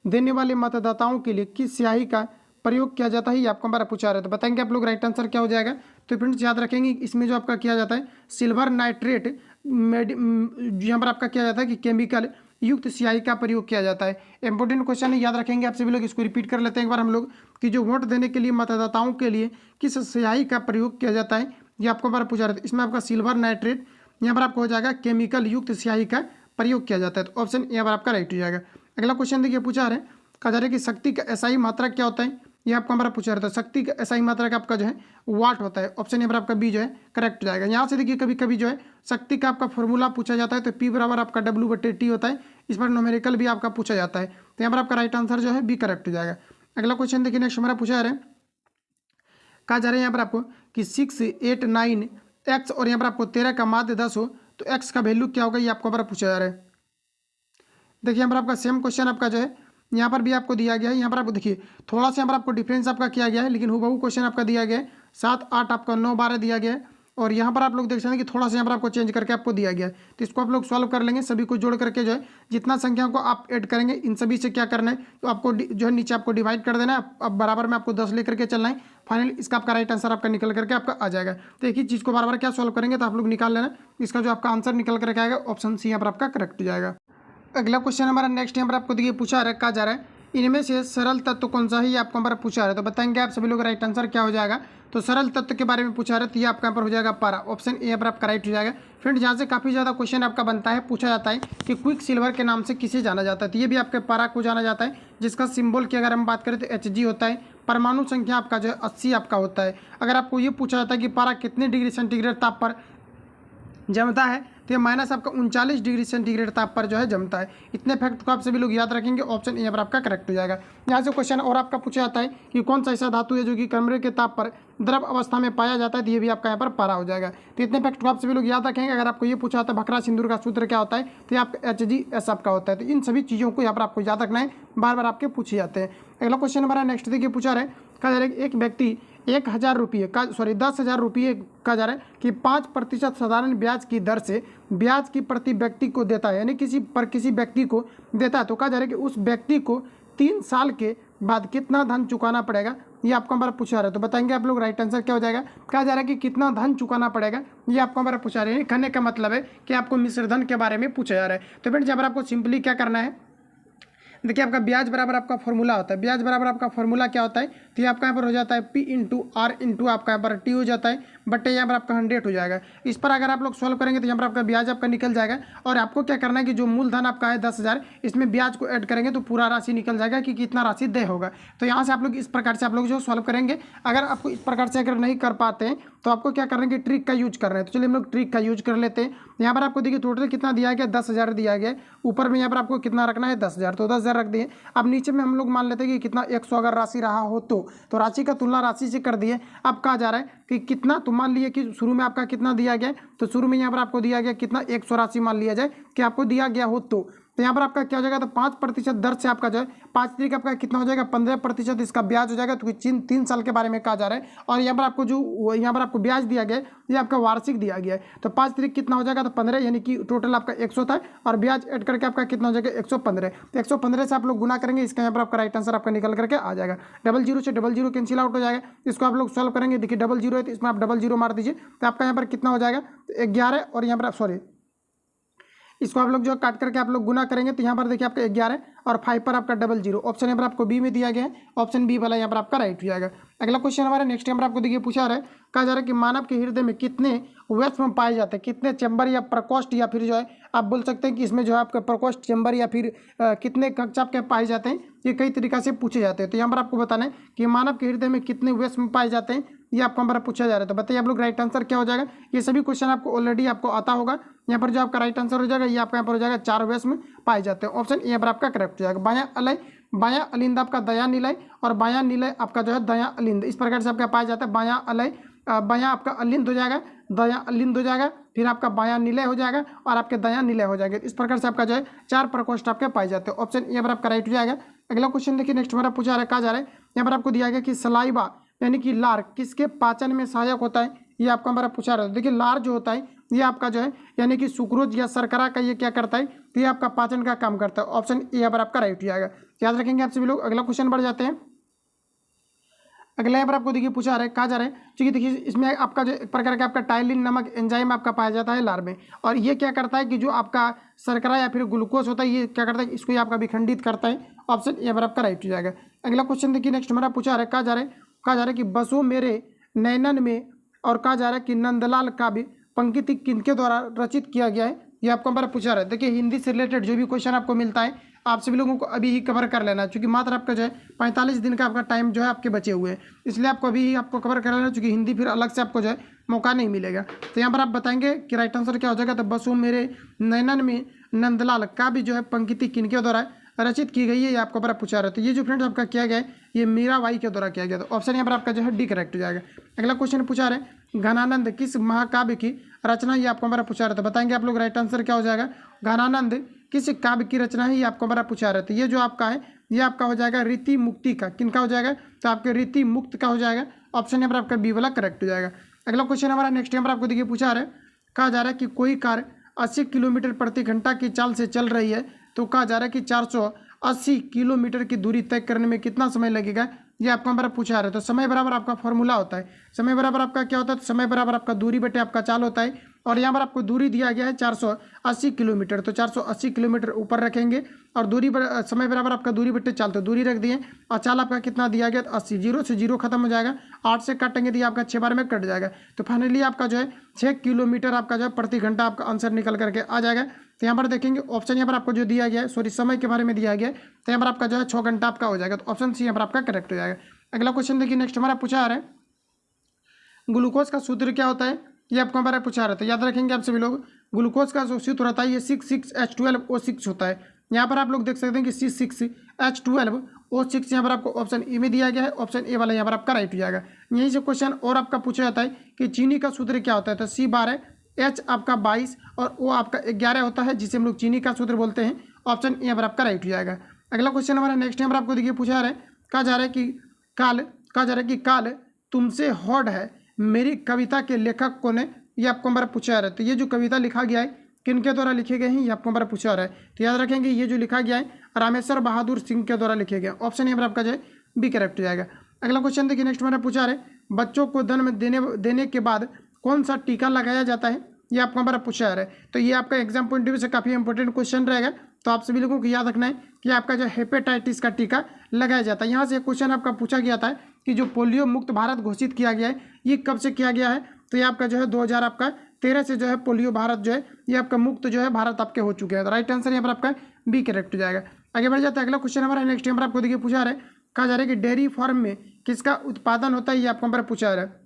देने वाले मतदाताओं के लिए किस स्याही का प्रयोग किया जाता है, ये आपको हमारा पूछा रहा है। तो बताएंगे आप लोग राइट आंसर क्या हो जाएगा। तो फ्रेंड्स याद रखेंगे इसमें जो आपका किया जाता है सिल्वर नाइट्रेट यहाँ पर आपका किया जाता है कि केमिकल युक्त स्याही का प्रयोग किया जाता है। इंपॉर्टेंट क्वेश्चन है, याद रखेंगे आप सभी लोग, इसको रिपीट कर लेते हैं एक बार हम लोग कि जो वोट देने के लिए मतदाताओं के लिए किस स्याही का प्रयोग किया जाता है, ये आपको हमारा पूछा रहा है। इसमें आपका सिल्वर नाइट्रेट यहाँ पर आपको हो जाएगा केमिकल युक्त स्याही का प्रयोग किया जाता है। तो ऑप्शन यहाँ पर आपका राइट हो जाएगा। अगला क्वेश्चन देखिए पूछा रहे, कहा जा रहा है कि शक्ति का एसआई मात्रा क्या होता है, ये आपको हमारा पूछा रहता है। शक्ति का एसआई मात्रा का आपका जो है वाट होता है। ऑप्शन यहाँ पर आपका बी जो है करेक्ट हो जाएगा। यहाँ से देखिए कभी कभी जो है शक्ति का आपका फॉर्मूला पूछा जाता है, तो P बराबर आपका W/T होता है। इस पर न्यूमेरिकल भी आपका पूछा जाता है, तो यहाँ पर आपका राइट आंसर जो है बी करेक्ट हो जाएगा। अगला क्वेश्चन देखिए नेक्स्ट हमारा पूछा रहे, कहा जा रहा है यहाँ पर आपको कि 6, 8, 9 एक्स और यहाँ पर आपको 13 का माध्य 10 हो तो एक्स का वैल्यू क्या होगा, ये आपको हमारा पूछा जा रहा है। देखिए यहाँ पर आपका सेम क्वेश्चन आपका जो है यहाँ पर भी आपको दिया गया है। यहाँ पर आपको देखिए थोड़ा सा यहाँ पर आपको डिफरेंस आपका किया गया है, लेकिन हूबहू क्वेश्चन आपका दिया गया है। 7, 8 आपका 9, 12 दिया गया है। और यहाँ पर आप लोग देख सकते हैं कि थोड़ा सा यहाँ पर आपको चेंज करके आपको दिया गया है। तो इसको आप लोग सॉल्व कर लेंगे, सभी को जोड़ करके जो है जितना संख्या को आप ऐड करेंगे इन सभी से क्या करना है, तो आपको जो है नीचे आपको डिवाइड कर देना है। अब बराबर में आपको 10 लेकर के चलना है। फाइनली इसका आपका राइट आंसर आपका निकल करके आपका आ जाएगा। तो एक ही चीज़ को बार बार क्या सॉल्व करेंगे तो आप लोग निकाल लेना। इसका जो आपका आंसर निकल करके आएगा ऑप्शन सी यहाँ पर आपका करेक्ट हो जाएगा। अगला क्वेश्चन हमारा नेक्स्ट यहाँ पर आपको देखिए पूछा कहा जा रहा है इनमें से सरल तत्व कौन सा है, ये आपको हमारा पूछा रहा है। तो बताएंगे आप सभी लोग राइट आंसर क्या हो जाएगा। तो सरल तत्व के बारे में पूछा रहा है, तो ये आपका यहाँ पर हो जाएगा पारा। ऑप्शन ए यहाँ पर आपका राइट हो जाएगा। फ्रेंड्स यहाँ से काफ़ी ज़्यादा क्वेश्चन आपका बनता है, पूछा जाता है कि क्विक सिल्वर के नाम से किसे जाना जाता है। तो ये भी आपके पारा को जाना जाता है, जिसका सिंबल की अगर हम बात करें तो Hg होता है। परमाणु संख्या आपका जो है 80 आपका होता है। अगर आपको ये पूछा जाता है कि पारा कितने डिग्री सेंटीग्रेड ताप पर जमता है, तो ये माइनस आपका 39 डिग्री सेंटीग्रेड ताप पर जो है जमता है। इतने फैक्ट को आप सभी लोग याद रखेंगे, ऑप्शन ए यहाँ पर आपका करेक्ट हो जाएगा। यहाँ से क्वेश्चन और आपका पूछा जाता है कि कौन सा ऐसा धातु है जो कि कमरे के ताप पर द्रव अवस्था में पाया जाता है, तो ये भी आपका यहाँ पर पारा हो जाएगा। तो इतने फैक्ट को आप सभी लोग याद रखेंगे। अगर आपको ये पूछा जाता है भखरा सिंदूर का सूत्र क्या होता है, तो ये आपका HgS आपका होता है। तो इन सभी चीज़ों को यहाँ पर आपको याद रखना है, बार बार आपके पूछे जाते हैं। अगला क्वेश्चन हमारा नेक्स्ट देखिए पूछा रहा है, कहा जा रहा है एक व्यक्ति 10,000 रुपये कहा जा रहा है कि 5% साधारण ब्याज की दर से ब्याज की प्रति व्यक्ति को देता है, यानी किसी व्यक्ति को देता है। तो कहा जा रहा है कि उस व्यक्ति को 3 साल के बाद कितना धन चुकाना पड़ेगा, ये आपको हमारा पूछा रहा है। तो बताएंगे आप लोग राइट आंसर क्या हो जाएगा। कहा जा रहा है कि कितना धन चुकाना पड़ेगा, ये आपको हमारा पूछा रहा है। कहने का मतलब है कि आपको मिश्र धन के बारे में पूछा जा रहा है। तो फ्रेंड्स यहाँ पर आपको सिंपली क्या करना है, देखिए आपका ब्याज बराबर आपका फॉर्मूला होता है। ब्याज बराबर आपका फॉर्मूला क्या होता है, तो ये आपका यहाँ पर हो जाता है P इंटू R इंटू आपका यहाँ पर T हो जाता है, बट यहाँ पर आपका 100 हो जाएगा। इस पर अगर आप लोग सॉल्व करेंगे तो यहाँ पर आपका ब्याज आपका निकल जाएगा। और आपको क्या करना है कि जो मूलधन आपका है 10,000, इसमें ब्याज को ऐड करेंगे तो पूरा राशि निकल जाएगा कि कितना राशि देय होगा। तो यहाँ से आप लोग इस प्रकार से आप लोग जो सॉल्व करेंगे। अगर आपको इस प्रकार से अगर नहीं कर पाते हैं तो आपको क्या करना है कि ट्रिक का यूज करना है। तो चलिए हम लोग ट्रिक का यूज कर लेते हैं। यहाँ पर आपको देखिए टोटल कितना दिया गया, 10,000 दिया गया। ऊपर में यहाँ पर आपको कितना रखना है, 10,000, तो 10,000 रख दिए। अब नीचे में हम लोग मान लेते हैं कि कितना 100 अगर राशि रहा हो तो राशि का तुलना राशि से कर दिए। अब कहा जा रहा है कि कितना, तो मान लिए कि शुरू में आपका कितना दिया गया, तो शुरू में यहाँ पर आपको दिया गया कितना 100 राशि मान लिया जाए कि आपको दिया गया हो तो यहाँ पर आपका क्या हो जाएगा, तो 5% दर से आपका जो है 5 तरीके आपका कितना हो जाएगा, 15% इसका ब्याज हो जाएगा। तो 3 साल के बारे में कहा जा रहा है। और यहाँ पर आपको जो यहाँ पर आपको ब्याज दिया गया है ये आपका वार्षिक दिया गया है। तो 5 तरीके कितना हो जाएगा, तो 15, यानी कि टोटल आपका 100 था और ब्याज ऐड करके आपका कितना हो जाएगा 115। तो 115 से आप लोग गुना करेंगे, इसका यहाँ पर आपका राइट आंसर आपका निकल करके आ जाएगा। 00 से 00 कैंसिल आउट हो जाएगा। इसको आप लोग सॉल्व करेंगे, देखिए 00 है तो इसमें आप 00 मार दीजिए, तो आपका यहाँ पर कितना हो जाएगा, तो 11। और यहाँ पर सॉरी, इसको आप लोग जो काट करके आप लोग गुना करेंगे तो यहाँ पर देखिए आपका 11 और 5 पर आपका 00। ऑप्शन यहाँ पर आपको बी में दिया गया है, ऑप्शन बी वाला यहाँ पर आपका राइट हो जाएगा। अगला क्वेश्चन हमारा नेक्स्ट यहाँ पर आपको देखिए पूछा रहा है, कहा जा रहा है कि मानव के हृदय में कितने वैश्म पाए जाते हैं, कितने चैम्बर या प्रकोष्ठ, या फिर जो है आप बोल सकते हैं कि इसमें जो है आपका प्रकोष्ठ चैम्बर या फिर कितने कक्ष आपके पाए जाते हैं। ये कई तरीका से पूछे जाते हैं। तो यहाँ पर आपको बताना है कि मानव के हृदय में कितने वैश्म पाए जाते हैं, ये आपको हमारा पूछा जा रहा है। तो बताइए आप लोग राइट आंसर क्या हो जाएगा। ये सभी क्वेश्चन आपको ऑलरेडी आपको आता होगा। यहाँ पर जो आपका राइट आंसर हो जाएगा ये आपका यहाँ पर हो जाएगा 4 वैश्म पाए जाते हैं। ऑप्शन ए पर आपका करेक्ट हो जाएगा। बायां अलिंद आपका दया निलय और बायां निलय आपका जो है दया अलिंद, इस प्रकार से आपका पाया जाता है। बायां आपका अलिंद हो जाएगा, दया अलिंद हो जाएगा, फिर आपका बायां निलय हो जाएगा और आपके दया निलय हो जाएगा। इस प्रकार से आपका जो है 4 प्रकोष्ठ आपके पाए जाते हैं। ऑप्शन ए पर आपका राइट हो जाएगा। अगला क्वेश्चन देखिए नेक्स्ट हमारा पूछा कहा जा रहा है, यहाँ पर आपको दिया गया कि सलाइवा यानी कि लार किसके पाचन में सहायक होता है, ये आपका हमारा पूछा रहा है। देखिए लार जो होता है ये आपका जो है यानी कि सुक्रोज या शर्करा का ये क्या करता है, तो ये आपका पाचन का काम करता है। ऑप्शन ए पर आपका राइट हो जाएगा, याद रखेंगे आप सभी लोग। अगला क्वेश्चन बढ़ जाते हैं। अगला यहाँ पर आपको देखिए पूछा रहा है, कहा जा रहा है क्योंकि देखिए इसमें आपका जो एक प्रकार का आपका टाइलिन नामक एंजाइम आपका पाया जाता है लार में, और ये क्या करता है कि जो आपका शर्करा या फिर ग्लूकोज होता है ये क्या करता है, इसको ये आपका विखंडित करता है। ऑप्शन ए पर आपका राइट हो जाएगा। अगला क्वेश्चन देखिए नेक्स्ट हमारा पूछा रहा है, कहा जा रहा है कि बसो मेरे नैनन में, और कहा जा रहा है कि नंदलाल काव्य पंक्ति किनके द्वारा रचित किया गया है, ये आपको हमारा पूछा रहा है। देखिए हिंदी से रिलेटेड जो भी क्वेश्चन आपको मिलता है आप सभी लोगों को अभी ही कवर कर लेना है, क्योंकि मात्र आपका जो है 45 दिन का आपका टाइम जो है आपके बचे हुए हैं, इसलिए आपको अभी ही आपको कवर कर लेना, क्योंकि हिंदी फिर अलग से आपको जो है मौका नहीं मिलेगा। तो यहाँ पर आप बताएंगे कि राइट आंसर क्या हो जाएगा। तो बसो मेरे नैनन में नंदलाल काव्य जो है पंक्ति किनके द्वारा रचित की गई है, ये आपको पर पूछा रहा है। तो ये जो फ्रेंड्स आपका किया गया है ये मीराबाई के द्वारा किया गया। तो ऑप्शन यहाँ पर आपका जो है डी करेक्ट हो जाएगा। अगला क्वेश्चन पूछा रहे घनानंद किस महाकाव्य की रचना, ये आपको हमारा पूछा रहा था। बताएंगे आप लोग राइट आंसर क्या हो जाएगा। घनानंद किस काव्य की रचना है, ये आपको हमारा पूछा रहा था। ये जो आपका है ये आपका हो जाएगा रीति मुक्ति का। किनका हो जाएगा, तो आपके रीति मुक्त का हो जाएगा। ऑप्शन नंबर आपका बी वाला करेक्ट हो जाएगा। अगला क्वेश्चन हमारा नेक्स्ट नंबर आपको देखिए पूछा रहा है, कहा जा रहा है कि कोई कार 80 किलोमीटर प्रति घंटा की चाल से चल रही है, तो कहा जा रहा है कि 480 किलोमीटर की दूरी तय करने में कितना समय लगेगा, ये आपको हमारा पूछा रहा है। तो समय बराबर आपका फॉर्मूला होता है, समय बराबर आपका क्या होता है, तो समय बराबर आपका दूरी बटे आपका चाल होता है। और यहाँ पर आपको दूरी दिया गया है 480 किलोमीटर, तो 480 किलोमीटर ऊपर रखेंगे और समय बराबर आपका दूरी बटे चाल, तो दूरी रख दिए और चाल आपका कितना दिया गया, तो 80। जीरो से जीरो खत्म हो जाएगा, 8 से काटेंगे तो ये आपका 6 बार में कट जाएगा। तो फाइनली आपका जो है 6 किलोमीटर आपका जो है प्रति घंटा आपका आंसर निकल करके आ जाएगा। तो यहाँ पर देखेंगे ऑप्शन यहाँ पर आपको जो दिया गया है, सॉरी समय के बारे में दिया गया है, तो यहाँ पर आपका जो है 6 घंटा आपका हो जाएगा। तो ऑप्शन सी यहाँ पर आपका करेक्ट हो जाएगा। अगला क्वेश्चन देखिए नेक्स्ट हमारा पूछा आ रहा है, ग्लूकोज का सूत्र क्या होता है, ये आपको हमारा पूछा रहता है। याद रखेंगे आप सभी लोग, ग्लूकोज का जो सूत्र होता है ये 66H12O6 होता है। यहाँ पर आप लोग देख सकते हैं कि C6H12O6 यहाँ पर आपको ऑप्शन ए में दिया गया है। ऑप्शन ए वाला यहाँ पर आपका राइट हो जाएगा। यहीं से क्वेश्चन और आपका पूछा जाता है कि चीनी का सूत्र क्या होता है, तो C12, H आपका 22 और O आपका 11 होता है, जिसे हम लोग चीनी का सूत्र बोलते हैं। ऑप्शन ए यहाँ पर आपका राइट हो जाएगा। अगला क्वेश्चन हमारा नेक्स्ट यहाँ पर आपको देखिए पूछा रहा है, कहा जा रहा है कि काल तुमसे हॉट है मेरी कविता के लेखक कौन है, ये आपको हमारा पूछा जा रहा है। तो ये जो कविता लिखा गया है किनके द्वारा लिखे गए हैं, ये आपको हमारा पूछा जा रहा है। तो याद रखेंगे ये जो लिखा गया है रामेश्वर बहादुर सिंह के द्वारा लिखे गए। ऑप्शन यहाँ पर आपका जो है बी करेक्ट हो जाएगा। अगला क्वेश्चन देखिए नेक्स्ट हमारा पूछा रहा है, बच्चों को जन्म देने के बाद कौन सा टीका लगाया जाता है, ये आपको हमारा पूछा जा रहा है। तो ये आपका एग्जाम पॉइंट ऑफ व्यू से काफ़ी इंपॉर्टेंट क्वेश्चन रहेगा। तो आप सभी लोगों को याद रखना है कि आपका जो हेपेटाइटिस का टीका लगाया जाता है। यहाँ से क्वेश्चन आपका पूछा गया था कि जो पोलियो मुक्त भारत घोषित किया गया है ये कब से किया गया है, तो ये आपका जो है 2013 से जो है पोलियो भारत जो है ये आपका मुक्त जो है भारत आपके हो चुके हैं। तो राइट आंसर यहाँ पर आपका बी करेक्ट हो जाएगा। आगे बढ़ जाता है, अगला क्वेश्चन हमारा नेक्स्ट यहाँ पर आपको देखिए पूछा रहा है, कहा जा रहा है कि डेयरी फार्म में किसका उत्पादन होता है, ये आपको हमारा पूछा रहा है।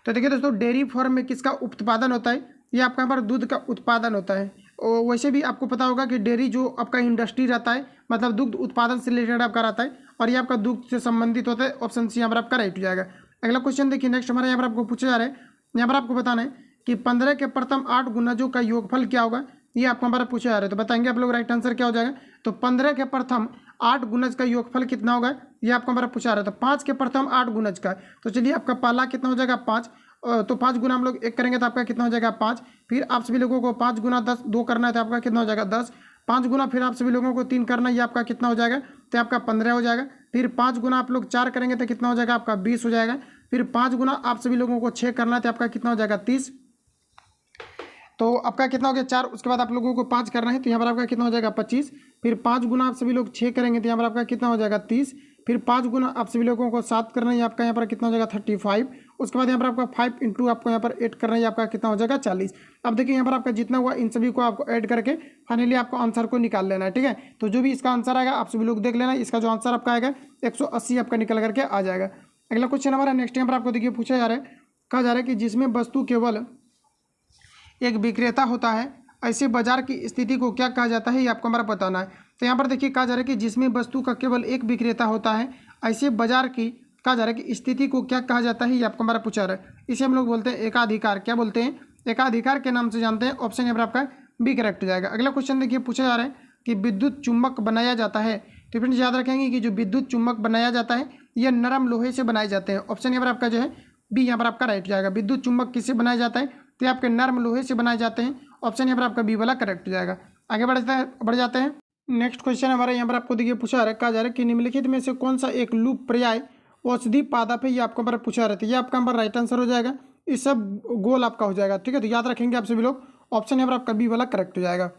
तो देखिए दोस्तों, डेयरी फार्म में किसका उत्पादन होता है, ये आपका हमारा दूध का उत्पादन होता है। और वैसे भी आपको पता होगा कि डेयरी जो आपका इंडस्ट्री रहता है, मतलब दुग्ध उत्पादन से रिलेटेड आपका रहता है और ये आपका दुग्ध से संबंधित होता है। ऑप्शन सी यहाँ पर आपका राइट हो जाएगा। अगला क्वेश्चन देखिए नेक्स्ट हमारे यहाँ पर आपको पूछा जा रहा है, यहाँ पर आपको बताना है कि 15 के प्रथम 8 गुणजों का योगफल क्या होगा, ये आपको हमारा पूछा जा रहा है। तो बताएंगे आप लोग राइट आंसर क्या हो जाएगा। तो 15 के प्रथम 8 गुणज का योगफल कितना होगा, ये आपको हमारा पूछा रहा है। तो 5 के प्रथम 8 गुणज का, तो चलिए आपका पहला कितना हो जाएगा 5, तो 5 गुना हम लोग 1 करेंगे तो आपका कितना हो जाएगा 5। फिर आप सभी लोगों को 5 गुना 10 2 करना है तो आपका कितना हो जाएगा 10। 5 गुना फिर आप सभी लोगों को 3 करना है, ये आपका कितना हो जाएगा, तो आपका 15 हो जाएगा। फिर 5 गुना आप लोग 4 करेंगे तो कितना हो जाएगा आपका 20 हो जाएगा। फिर 5 गुना आप सभी लोगों को 6 करना है तो आपका कितना हो जाएगा 30। तो आपका कितना हो गया 4, उसके बाद आप लोगों को 5 करना है तो यहाँ पर आपका कितना हो जाएगा 25। फिर 5 गुना आप सभी लोग 6 करेंगे तो यहाँ पर आपका कितना हो जाएगा 30। फिर 5 गुना आप सभी लोगों को 7 करना है, आपका यहाँ पर कितना हो जाएगा 35। उसके बाद यहाँ पर आपका 5 इंटू आपको यहाँ पर 8 करना है, आपका कितना हो जाएगा 40। अब देखिए यहाँ पर आपका जितना हुआ इन सभी को आपको ऐड करके फाइनली आपको आंसर को निकाल लेना है, ठीक है। तो जो भी इसका आंसर आएगा आप सभी लोग देख लेना, इसका जो आंसर आपका आएगा 180 आपका निकल करके आ जाएगा। अगला क्वेश्चन हमारा नेक्स्ट यहाँ पर आपको देखिए पूछा जा रहा है, कहा जा रहा है कि जिसमें वस्तु केवल एक विक्रेता होता है ऐसे बाजार की स्थिति को क्या कहा जाता है, ये आपको हमारा बताना है। तो यहाँ पर देखिए कहा जा रहा है कि जिसमें वस्तु का केवल एक विक्रेता होता है ऐसे बाजार की कहा जा रहा है कि स्थिति को क्या कहा जाता है, ये आपको हमारा पूछा रहा है। इसे हम लोग बोलते हैं एकाधिकार। क्या बोलते हैं, एकाधिकार के नाम से जानते हैं। ऑप्शन यहाँ पर आपका बी करेक्ट हो जाएगा। अगला क्वेश्चन देखिए पूछा जा रहा है कि विद्युत चुम्बक बनाया जाता है। तो फ्रेंड्स याद रखेंगे कि जो विद्युत चुम्बक बनाया जाता है यह नरम लोहे से बनाए जाते हैं। ऑप्शन यहाँ पर आपका जो है बी यहाँ पर आपका राइट हो जाएगा। विद्युत चुम्बक किससे बनाया जाता है, तो आपके नर्म लोहे से बनाए जाते हैं। ऑप्शन यहाँ पर आपका बी वाला करेक्ट हो जाएगा। आगे बढ़ जाते हैं। नेक्स्ट क्वेश्चन हमारे यहाँ पर आपको देखिए पूछा जा रहा है, कहा जा रहा है कि निम्नलिखित में से कौन सा एक लूप पर्याय औषधि पादप है, ये आपको हमारा पूछा रहता है। ये आपका हमारा राइट आंसर हो जाएगा, इस सब गोल आपका हो जाएगा, ठीक है। तो याद रखेंगे आप सभी लोग, ऑप्शन यहाँ पर आपका बी वाला करेक्ट हो जाएगा।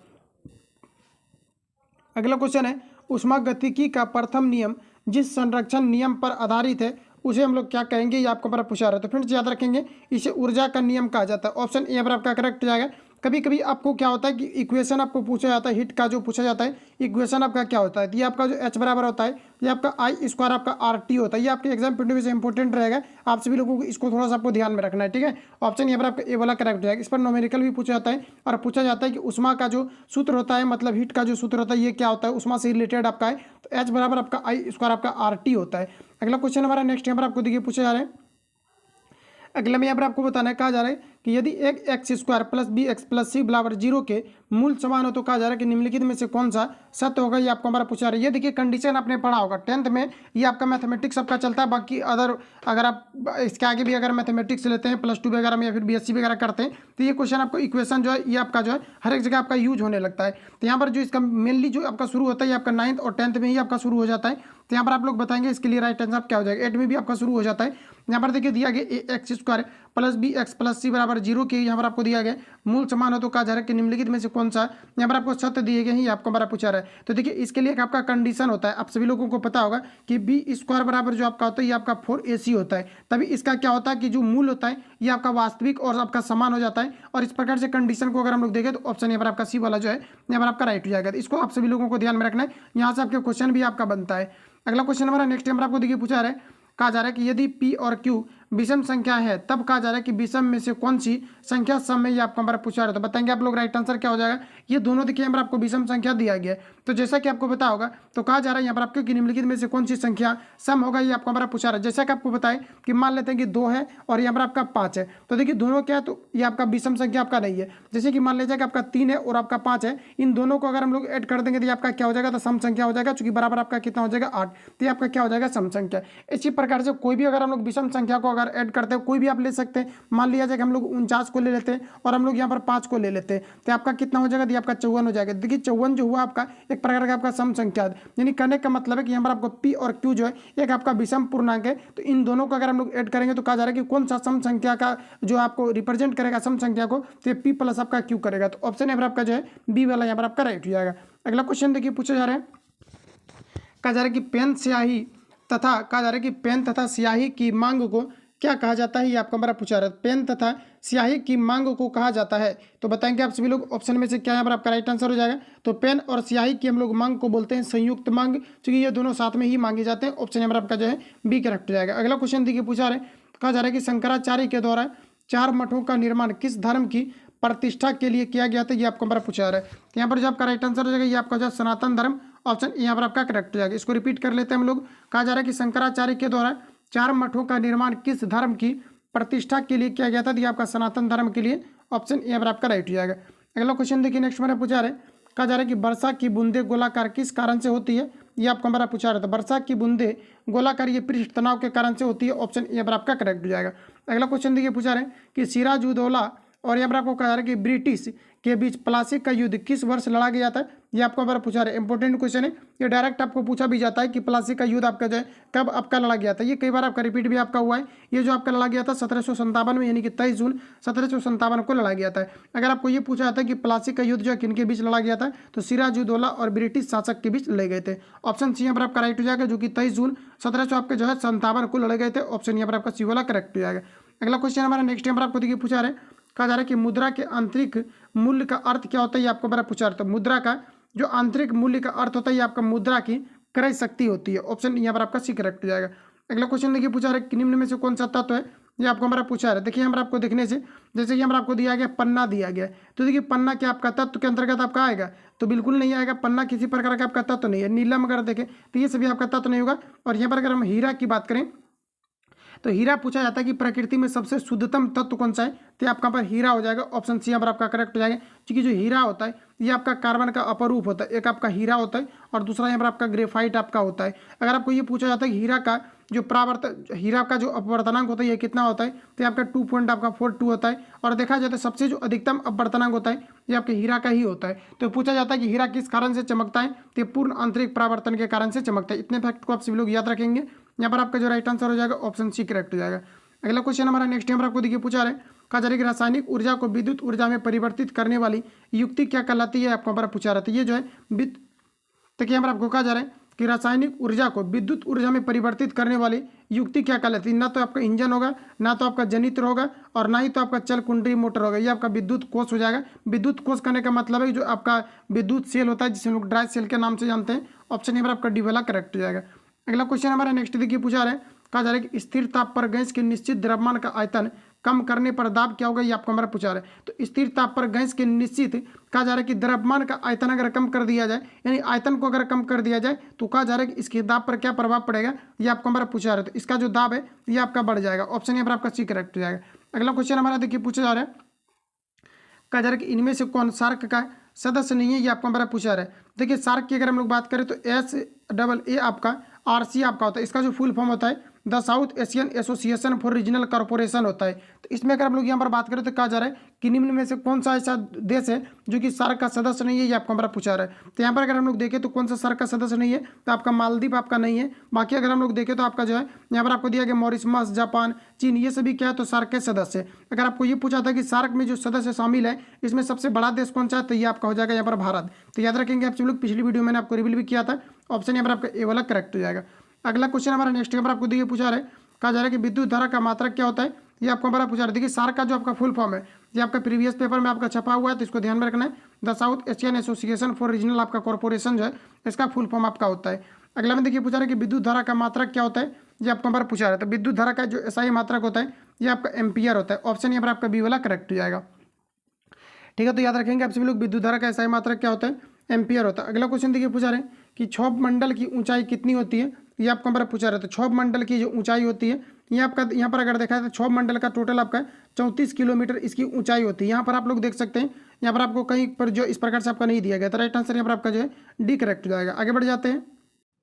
अगला क्वेश्चन है, ऊष्मागतिकी का प्रथम नियम जिस संरक्षण नियम पर आधारित है उसे हम लोग क्या कहेंगे, ये आपको हमारा पूछा रहा है। तो फ्रेंड्स याद रखेंगे इसे ऊर्जा का नियम कहा जाता है। ऑप्शन ए पर आपका करेक्ट हो जाएगा। कभी कभी आपको क्या होता है कि इक्वेशन आपको पूछा जाता है, हिट का जो पूछा जाता है इक्वेशन आपका क्या होता है, तो ये आपका जो एच बराबर होता है ये आपका आई स्क्वायर आपका आर टी होता है। ये आपके एग्जाम पॉइंट ऑफ व्यू से इंपॉर्टेंट रहेगा, आप सभी लोगों को इसको थोड़ा सा आपको ध्यान में रखना है, ठीक है। ऑप्शन यहाँ पर आपका ए वाला करेक्ट हो जाएगा। इस पर न्यूमेरिकल भी पूछा जाता है और पूछा जाता है कि उष्मा का जो सूत्र होता है, मतलब हिट का जो सूत्र होता है ये क्या होता है, उष्मा से रिलेटेड आपका है। तो एच बराबर आपका आई स्क्वायर आपका आर टी होता है। अगला क्वेश्चन हमारा नेक्स्ट यहाँ पर आपको देखिए पूछा जा रहा है, अगला में यहाँ पर आपको बताना है, कहा जा रहा है कि यदि एक X square plus B X plus C बराबर 0 के मूल समान हो तो कहा जा रहा है कि निम्नलिखित में से कौन सा सत्य होगा, ये आपको हमारा पूछा रहा है। ये देखिए कंडीशन आपने पढ़ा होगा 10th में, ये आपका मैथमेटिक्स सबका चलता है। बाकी अगर आप इसके आगे भी अगर मैथमेटिक्स लेते हैं +2 वगैरह में या फिर BSc वगैरह करते हैं तो ये क्वेश्चन आपको इक्वेशन जो है ये आपका जो है हर एक जगह आपका यूज होने लगता है। तो यहाँ पर जो इसका मेनली जो आपका शुरू होता है ये आपका 9th और 10th में ही आपका शुरू हो जाता है। तो यहाँ पर आप लोग बताएंगे इसके लिए राइट आंसर क्या हो जाएगा। 8 में भी आपका शुरू हो जाता है। यहाँ पर देखिए दिया गया x² + bx + c = 0 के यहाँ पर आपको दिया गया मूल समान हो तो कहा जा रहा है कि निम्नलिखित में से कौन सा, यहाँ पर आपको सत्य दिए गए हैं, ये आपको हमारा पूछा रहा है। तो देखिए इसके लिए एक आपका कंडीशन होता है, आप सभी लोगों को पता होगा कि b² बराबर जो आपका होता है ये आपका 4ac होता है। तभी इसका क्या होता है कि जो मूल होता है ये आपका वास्तविक और आपका समान हो जाता है। और इस प्रकार से कंडीशन को अगर हम लोग देखें तो ऑप्शन यहाँ पर आपका सी वाला जो है यहाँ पर आपका राइट हो जाएगा। तो इसको आप सभी लोगों को ध्यान में रखना है, यहाँ से आपके क्वेश्चन भी आपका बनता है। अगला क्वेश्चन हमारा नेक्स्ट नंबर आपको देखिए पूछा रहा है, कहा जा रहा है कि यदि p और q विषम संख्या है तब कहा जा रहा है कि विषम में से कौन सी संख्या सम है, ये आपको हमारा पूछा रहा है। तो बताएंगे आप लोग राइट आंसर क्या हो जाएगा। ये दोनों देखिए यहाँ पर आपको विषम संख्या दिया गया है। तो जैसा कि आपको पता होगा तो कहा जा रहा है यहाँ पर आपको कि निम्नलिखित में से कौन सी संख्या सम होगा, ये आपको हमारा पूछा रहा है। जैसा कि आपको बताए कि मान लेते हैं कि 2 है और यहाँ पर आपका 5 है, तो देखिए दोनों क्या है तो ये आपका विषम संख्या आपका नहीं है। जैसे कि मान लीजिए कि आपका 3 है और आपका 5 है, इन दोनों को अगर हम लोग ऐड कर देंगे तो ये आपका क्या हो जाएगा, तो सम संख्या हो जाएगा। चूंकि बराबर आपका कितना हो जाएगा 8, तो ये आपका क्या हो जाएगा सम संख्या। इसी प्रकार से कोई भी अगर हम लोग विषम संख्या को अगर ऐड करते हैं कोई भी आप ले सकते हैं। मान लिया जाए कि हम लोग 49 को ले लेते हैं और हम लोग यहाँ पर 5 को ले लेते हैं, तो आपका कितना हो जाएगा, तो आपका 54 हो जाएगा। देखिए 54 जो हुआ आपका एक प्रकार का आपका सम संख्या, यानी कहने का मतलब है कि यहाँ पर आपको p और q जो है एक आपका विषम पूर्णांक है। तो इन दोनों को अगर हम लोग ऐड करेंगे तो कहा जा रहा है कि कौन सा सम संख्या का जो आपको रिप्रेजेंट करेगा सम संख्या को, तो ये p प्लस आपका q करेगा। तो ऑप्शन यहाँ पर आपका जो है बी वाला यहाँ पर आपका राइट हो जाएगा। अगला क्वेश्चन देखिए पूछा जा रहा है, कहा जा रहा है कि पेन स्याही तथा कहा जा रहा है कि पेन तथा स्याही की मांग को क्या कहा जाता है, ये आपको हमारा पूछा रहा है। पेन तथा स्याही की मांग को कहा जाता है, तो बताएंगे आप सभी लोग ऑप्शन में से क्या यहाँ पर आपका राइट आंसर हो जाएगा। तो पेन और स्याही की हम लोग मांग को बोलते हैं संयुक्त मांग, क्योंकि ये दोनों साथ में ही मांगे जाते हैं। ऑप्शन यहाँ पर आपका जो है बी करेक्ट हो जाएगा। अगला क्वेश्चन देखिए पूछा रहे, कहा जा रहा है कि शंकराचार्य के द्वारा 4 मठों का निर्माण किस धर्म की प्रतिष्ठा के लिए किया गया था, ये आपको हमारा पूछा रहा है। तो यहाँ पर जो आपका राइट आंसर हो जाएगा ये आपका जो सनातन धर्म, ऑप्शन यहाँ पर आपका करेक्ट हो जाएगा। इसको रिपीट कर लेते हैं हम लोग। कहा जा रहा है कि शंकराचार्य के द्वारा 4 मठों का निर्माण किस धर्म की प्रतिष्ठा के लिए किया गया था, तो ये आपका सनातन धर्म के लिए, ऑप्शन यहाँ पर आपका राइट हो जाएगा। अगला क्वेश्चन देखिए नेक्स्ट मेरा पूछा रहा है, कहा जा रहा है कि वर्षा की बूंदे गोलाकार किस कारण से होती है, ये आपको हमारा पूछा रहा था। वर्षा की बूंदे गोलाकार ये पृष्ठ तनाव के कारण से होती है, ऑप्शन यहाँ पर आपका करेक्ट हो जाएगा। अगला क्वेश्चन देखिए पूछा रहे कि सिराजुद्दौला और यहाँ पर आपको कहा जा रहा है कि ब्रिटिश के बीच प्लासी का युद्ध किस वर्ष लड़ा गया था, ये आपको हमारा पूछा रहा है। इंपॉर्टेंट क्वेश्चन है ये, डायरेक्ट आपको पूछा भी जाता है कि प्लासी का युद्ध आपका जो है कब आपका लड़ा गया था। ये कई बार आपका रिपीट भी आपका हुआ है। ये जो आपका लड़ा गया था 1757 में, यानी कि 23 जून 1757 को लड़ा गया था। अगर आपको ये पूछा जाता है कि प्लासी का युद्ध जो है किनके बीच लड़ा गया था, तो सिराजुद्दौला और ब्रिटिश शासक के बीच लड़े गए थे। ऑप्शन सी यहाँ पर आपका राइट हो जाएगा, जो कि 23 जून 1700 आपके जो है 57 को लड़े गए थे। ऑप्शन यहाँ पर आपका सी वाला करेक्ट हो जाएगा। अगला क्वेश्चन हमारा नेक्स्ट यहाँ पर आपको देखिए पूछा रहा है, कहा जा रहा है कि मुद्रा के आंतरिक मूल्य का अर्थ क्या होता है, ये आपको बड़ा पूछा रहा है। तो मुद्रा का जो आंतरिक मूल्य का अर्थ होता है ये आपका मुद्रा की क्रय शक्ति होती है। ऑप्शन यहाँ पर आपका सी करेक्ट हो जाएगा। अगला क्वेश्चन देखिए पूछा रहा है कि निम्न में से कौन सा तत्व है, ये आपको हमारा पूछा रहा है। देखिए हमारा आपको देखने से, जैसे कि हमारा आपको दिया गया पन्ना दिया गया है, तो देखिए पन्ना क्या आपका तत्व के अंतर्गत आपका आएगा, तो बिल्कुल नहीं आएगा। पन्ना किसी प्रकार का आपका तत्व नहीं है। नीलम अगर देखें तो ये सभी आपका तत्व नहीं होगा। और यहाँ पर अगर हम हीरा की बात करें तो हीरा पूछा जाता है कि प्रकृति में सबसे शुद्धतम तत्व कौन सा है, तो आपका पर हीरा हो जाएगा। ऑप्शन सी यहाँ पर आपका करेक्ट हो जाएगा, क्योंकि जो हीरा होता है ये आपका कार्बन का अपरूप होता है। एक आपका हीरा होता है और दूसरा यहाँ पर आपका ग्रेफाइट आपका होता है। अगर आपको ये पूछा जाता है कि हीरा का जो अपवर्तनांक होता है ये कितना होता है, तो आपका 2.42 होता है। और देखा जाता है सबसे जो अधिकतम अपवर्तनांक होता है ये आपके हीरा का ही होता है। तो पूछा जाता है कि हीरा किस कारण से चमकता है, तो पूर्ण आंतरिक परावर्तन के कारण से चमकता है। इतने फैक्ट को आप सभी लोग याद रखेंगे। यहाँ पर आपका जो राइट आंसर हो जाएगा ऑप्शन सी करेक्ट हो जाएगा। अगला क्वेश्चन हमारा नेक्स्ट यहाँ पर आपको देखिए पूछा रहे, कहा जा रहा है कि रासायनिक ऊर्जा को विद्युत ऊर्जा में परिवर्तित करने वाली युक्ति क्या कहलाती है, आपको हमारा पूछा रहा था। ये जो है देखिए यहाँ पर आपको कहा जा रहा है कि रासायनिक ऊर्जा को विद्युत ऊर्जा में परिवर्तित करने वाली युक्ति क्या कहलाती है। ना तो आपका इंजन होगा, ना तो आपका जनित्र होगा, और ना ही तो आपका चल कुंडली मोटर होगा। ये आपका विद्युत कोष हो जाएगा। विद्युत कोष करने का मतलब है जो आपका विद्युत सेल होता है, जिसे लोग ड्राई सेल के नाम से जानते हैं। ऑप्शन यहाँ पर आपका डी वाला करेक्ट हो जाएगा। अगला क्वेश्चन हमारा नेक्स्ट देखिए पूछा रहा है, कहा जा रहा है कि स्थिर ताप पर गैस के निश्चित द्रव्यमान का आयतन कम करने पर दाब क्या होगा, ये आपको हमारा पूछा रहा है। तो स्थिर ताप पर गैस के निश्चित कहा जा रहा है कि द्रव्यमान का आयतन अगर कम कर दिया जाए, यानी आयतन को अगर कम कर दिया जाए, तो कहा जा रहा है कि इसके दाब पर क्या प्रभाव पड़ेगा, ये आपको हमारा पूछा रहा है। तो इसका जो दाब है ये आपका बढ़ जाएगा। ऑप्शन यहाँ पर आपका सी करेक्ट हो जाएगा। अगला क्वेश्चन हमारा देखिए पूछा जा रहा है, कहा जा रहा है कि इनमें से कौन शार्क का सदस्य नहीं है, ये आपको हमारा पूछा रहा है। देखिए सार्क की अगर हम लोग बात करें तो SAA आपका RC आपका होता है, इसका जो फुल फॉर्म होता है the south Asian association for regional corporation होता है। तो इसमें अगर हम लोग यहाँ पर बात करें तो कहा जा रहा है कि निम्न में से कौन सा ऐसा देश है जो कि सार्क का सदस्य नहीं है, ये आपको हमारा पूछा रहा है। तो यहाँ पर अगर हम लोग देखें तो कौन सा सार्क का सदस्य नहीं है, तो आपका मालदीव आपका नहीं है। बाकी अगर हम लोग देखें तो आपका जो है यहाँ पर आपको दिया गया मॉरिशस, जापान, चीन, ये सभी क्या है तो सार्क के सदस्य है। अगर आपको ये पूछा था कि सार्क में जो सदस्य शामिल है इसमें सबसे बड़ा देश कौन सा है, तो ये आपका हो जाएगा यहाँ पर भारत। तो याद रखेंगे आप सब लोग, पिछली वीडियो मैंने आपको रिवील भी किया था। ऑप्शन यहाँ पर आपका ए वाला करेक्ट हो जाएगा। अगला क्वेश्चन हमारा नेक्स्ट यहाँ पर आपको देखिए पूछा रहा है, कहा जा रहा है कि विद्युत धारा का मात्रक क्या होता है, ये आपको हमारा पूछा रहा है। देखिए सार्क का जो आपका फुल फॉर्म है ये आपका प्रीवियस पेपर में आपका छपा हुआ है, तो इसको ध्यान में रखना है। The south Asian association for regional आपका कॉर्पोरेशन जो है इसका फुल फॉर्म आपका होता है। अगला में देखिए पूछा रहा है कि विद्युत धारा का मात्रक क्या होता है, ये आपको हमारा पूछा रहा है। तो विद्युत धारा का जो SI मात्रक होता है ये आपका एम्पियर होता है। ऑप्शन यहाँ पर आपका बी वाला करेक्ट हो जाएगा। ठीक है, तो याद रखेंगे आप सभी लोग, विद्युत धारा का SI मात्रक क्या होता है, एम्पियर होता है। अगला क्वेश्चन देखिए पूछा रहे हैं कि क्षोभ मंडल की ऊंचाई कितनी होती है, ये आपको हमारा पूछा रहा है। तो क्षोभ मंडल की जो ऊंचाई होती है ये आपका यहाँ पर अगर देखा है तो क्षोभ मंडल का टोटल आपका 34 किलोमीटर इसकी ऊंचाई होती है। यहाँ पर आप लोग देख सकते हैं, यहाँ पर आपको कहीं पर जो इस प्रकार से आपका नहीं दिया गया, तो राइट आंसर यहाँ पर आपका जो है डी करेक्ट हो जाएगा। आगे बढ़ जाते हैं।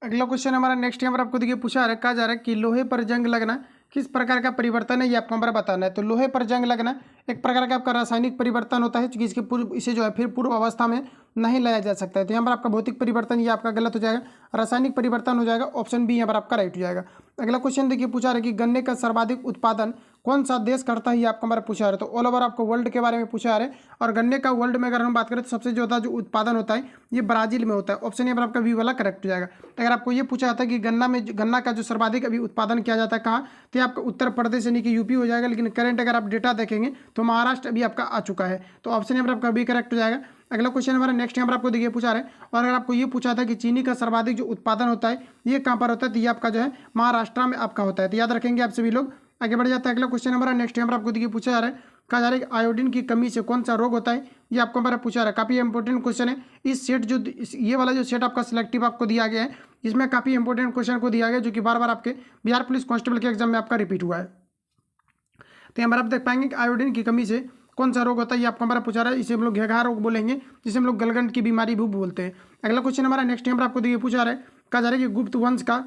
अगला क्वेश्चन हमारा नेक्स्ट यहाँ पर आपको देखिए पूछा है, कहा जा रहा है कि लोहे पर जंग लगना किस प्रकार का परिवर्तन है, ये आपको हमारा बताना है। तो लोहे पर जंग लगना एक प्रकार का आपका रासायनिक परिवर्तन होता है, क्योंकि इसके पूर्व इसे जो है फिर पूर्व अवस्था में नहीं लाया जा सकता है। तो यहाँ पर आपका भौतिक परिवर्तन ये आपका गलत हो जाएगा, रासायनिक परिवर्तन हो जाएगा। ऑप्शन बी यहाँ पर आपका राइट हो जाएगा। अगला क्वेश्चन देखिए पूछा रहा है कि गन्ने का सर्वाधिक उत्पादन कौन सा देश करता है, ये आपको हमारा पूछा रहा है। तो ऑल ओवर आपको वर्ल्ड के बारे में पूछा रहा है, और गन्ने का वर्ल्ड में अगर हम बात करें तो सबसे जो होता है जो उत्पादन होता है ये ब्राजील में होता है। ऑप्शन यहाँ पर आपका बी वाला करेक्ट हो जाएगा। अगर आपको ये पूछा जाता है कि गन्ना का जो सर्वाधिक अभी उत्पादन किया जाता है कहाँ, तो ये आपका उत्तर प्रदेश यानी कि यूपी हो जाएगा। लेकिन करंट अगर आप डेटा देखेंगे तो महाराष्ट्र अभी आपका आ चुका है। तो ऑप्शन यहाँ पर आपका बी करेक्ट हो जाएगा। अगला क्वेश्चन हमारा नेक्स्ट यहाँ पर आपको देखिए पूछा रहे, और अगर आपको ये पूछा था कि चीनी का सर्वाधिक जो उत्पादन होता है ये कहाँ पर होता है, तो ये आपका जो है महाराष्ट्र में आपका होता है। तो याद रखेंगे आप सभी लोग। आगे बढ़ जाता है। अगला क्वेश्चन हमारा नेक्स्ट यहाँ पर आपको देखिए पूछा जा रहा है, कहा जा रहा है कि आयोडीन की कमी से कौन सा रोग होता है, ये आपको हमारा पूछा रहा है। काफी इंपॉर्टेंट क्वेश्चन है। इस सेट जो ये वाला जो सेट आपका सिलेक्टिव आपको दिया गया है, इसमें काफी इंपॉर्टेंट क्वेश्चन को दिया गया जो कि बार बार आपके बिहार पुलिस कांस्टेबल के एग्जाम में आपका रिपीट हुआ है। तो यहाँ पर आप देख पाएंगे कि आयोडीन की कमी से कौन सा रोग होता है, ये आपको हमारा पूछा रहा है। इसे हम लोग घेघा रोग बोलेंगे, जिसे हम लोग गलगंड की बीमारी भी बोलते हैं। अगला क्वेश्चन हमारा नेक्स्ट यहाँ पर आपको देखिए पूछा रहा है, कहा जा रहा है कि गुप्त वंश का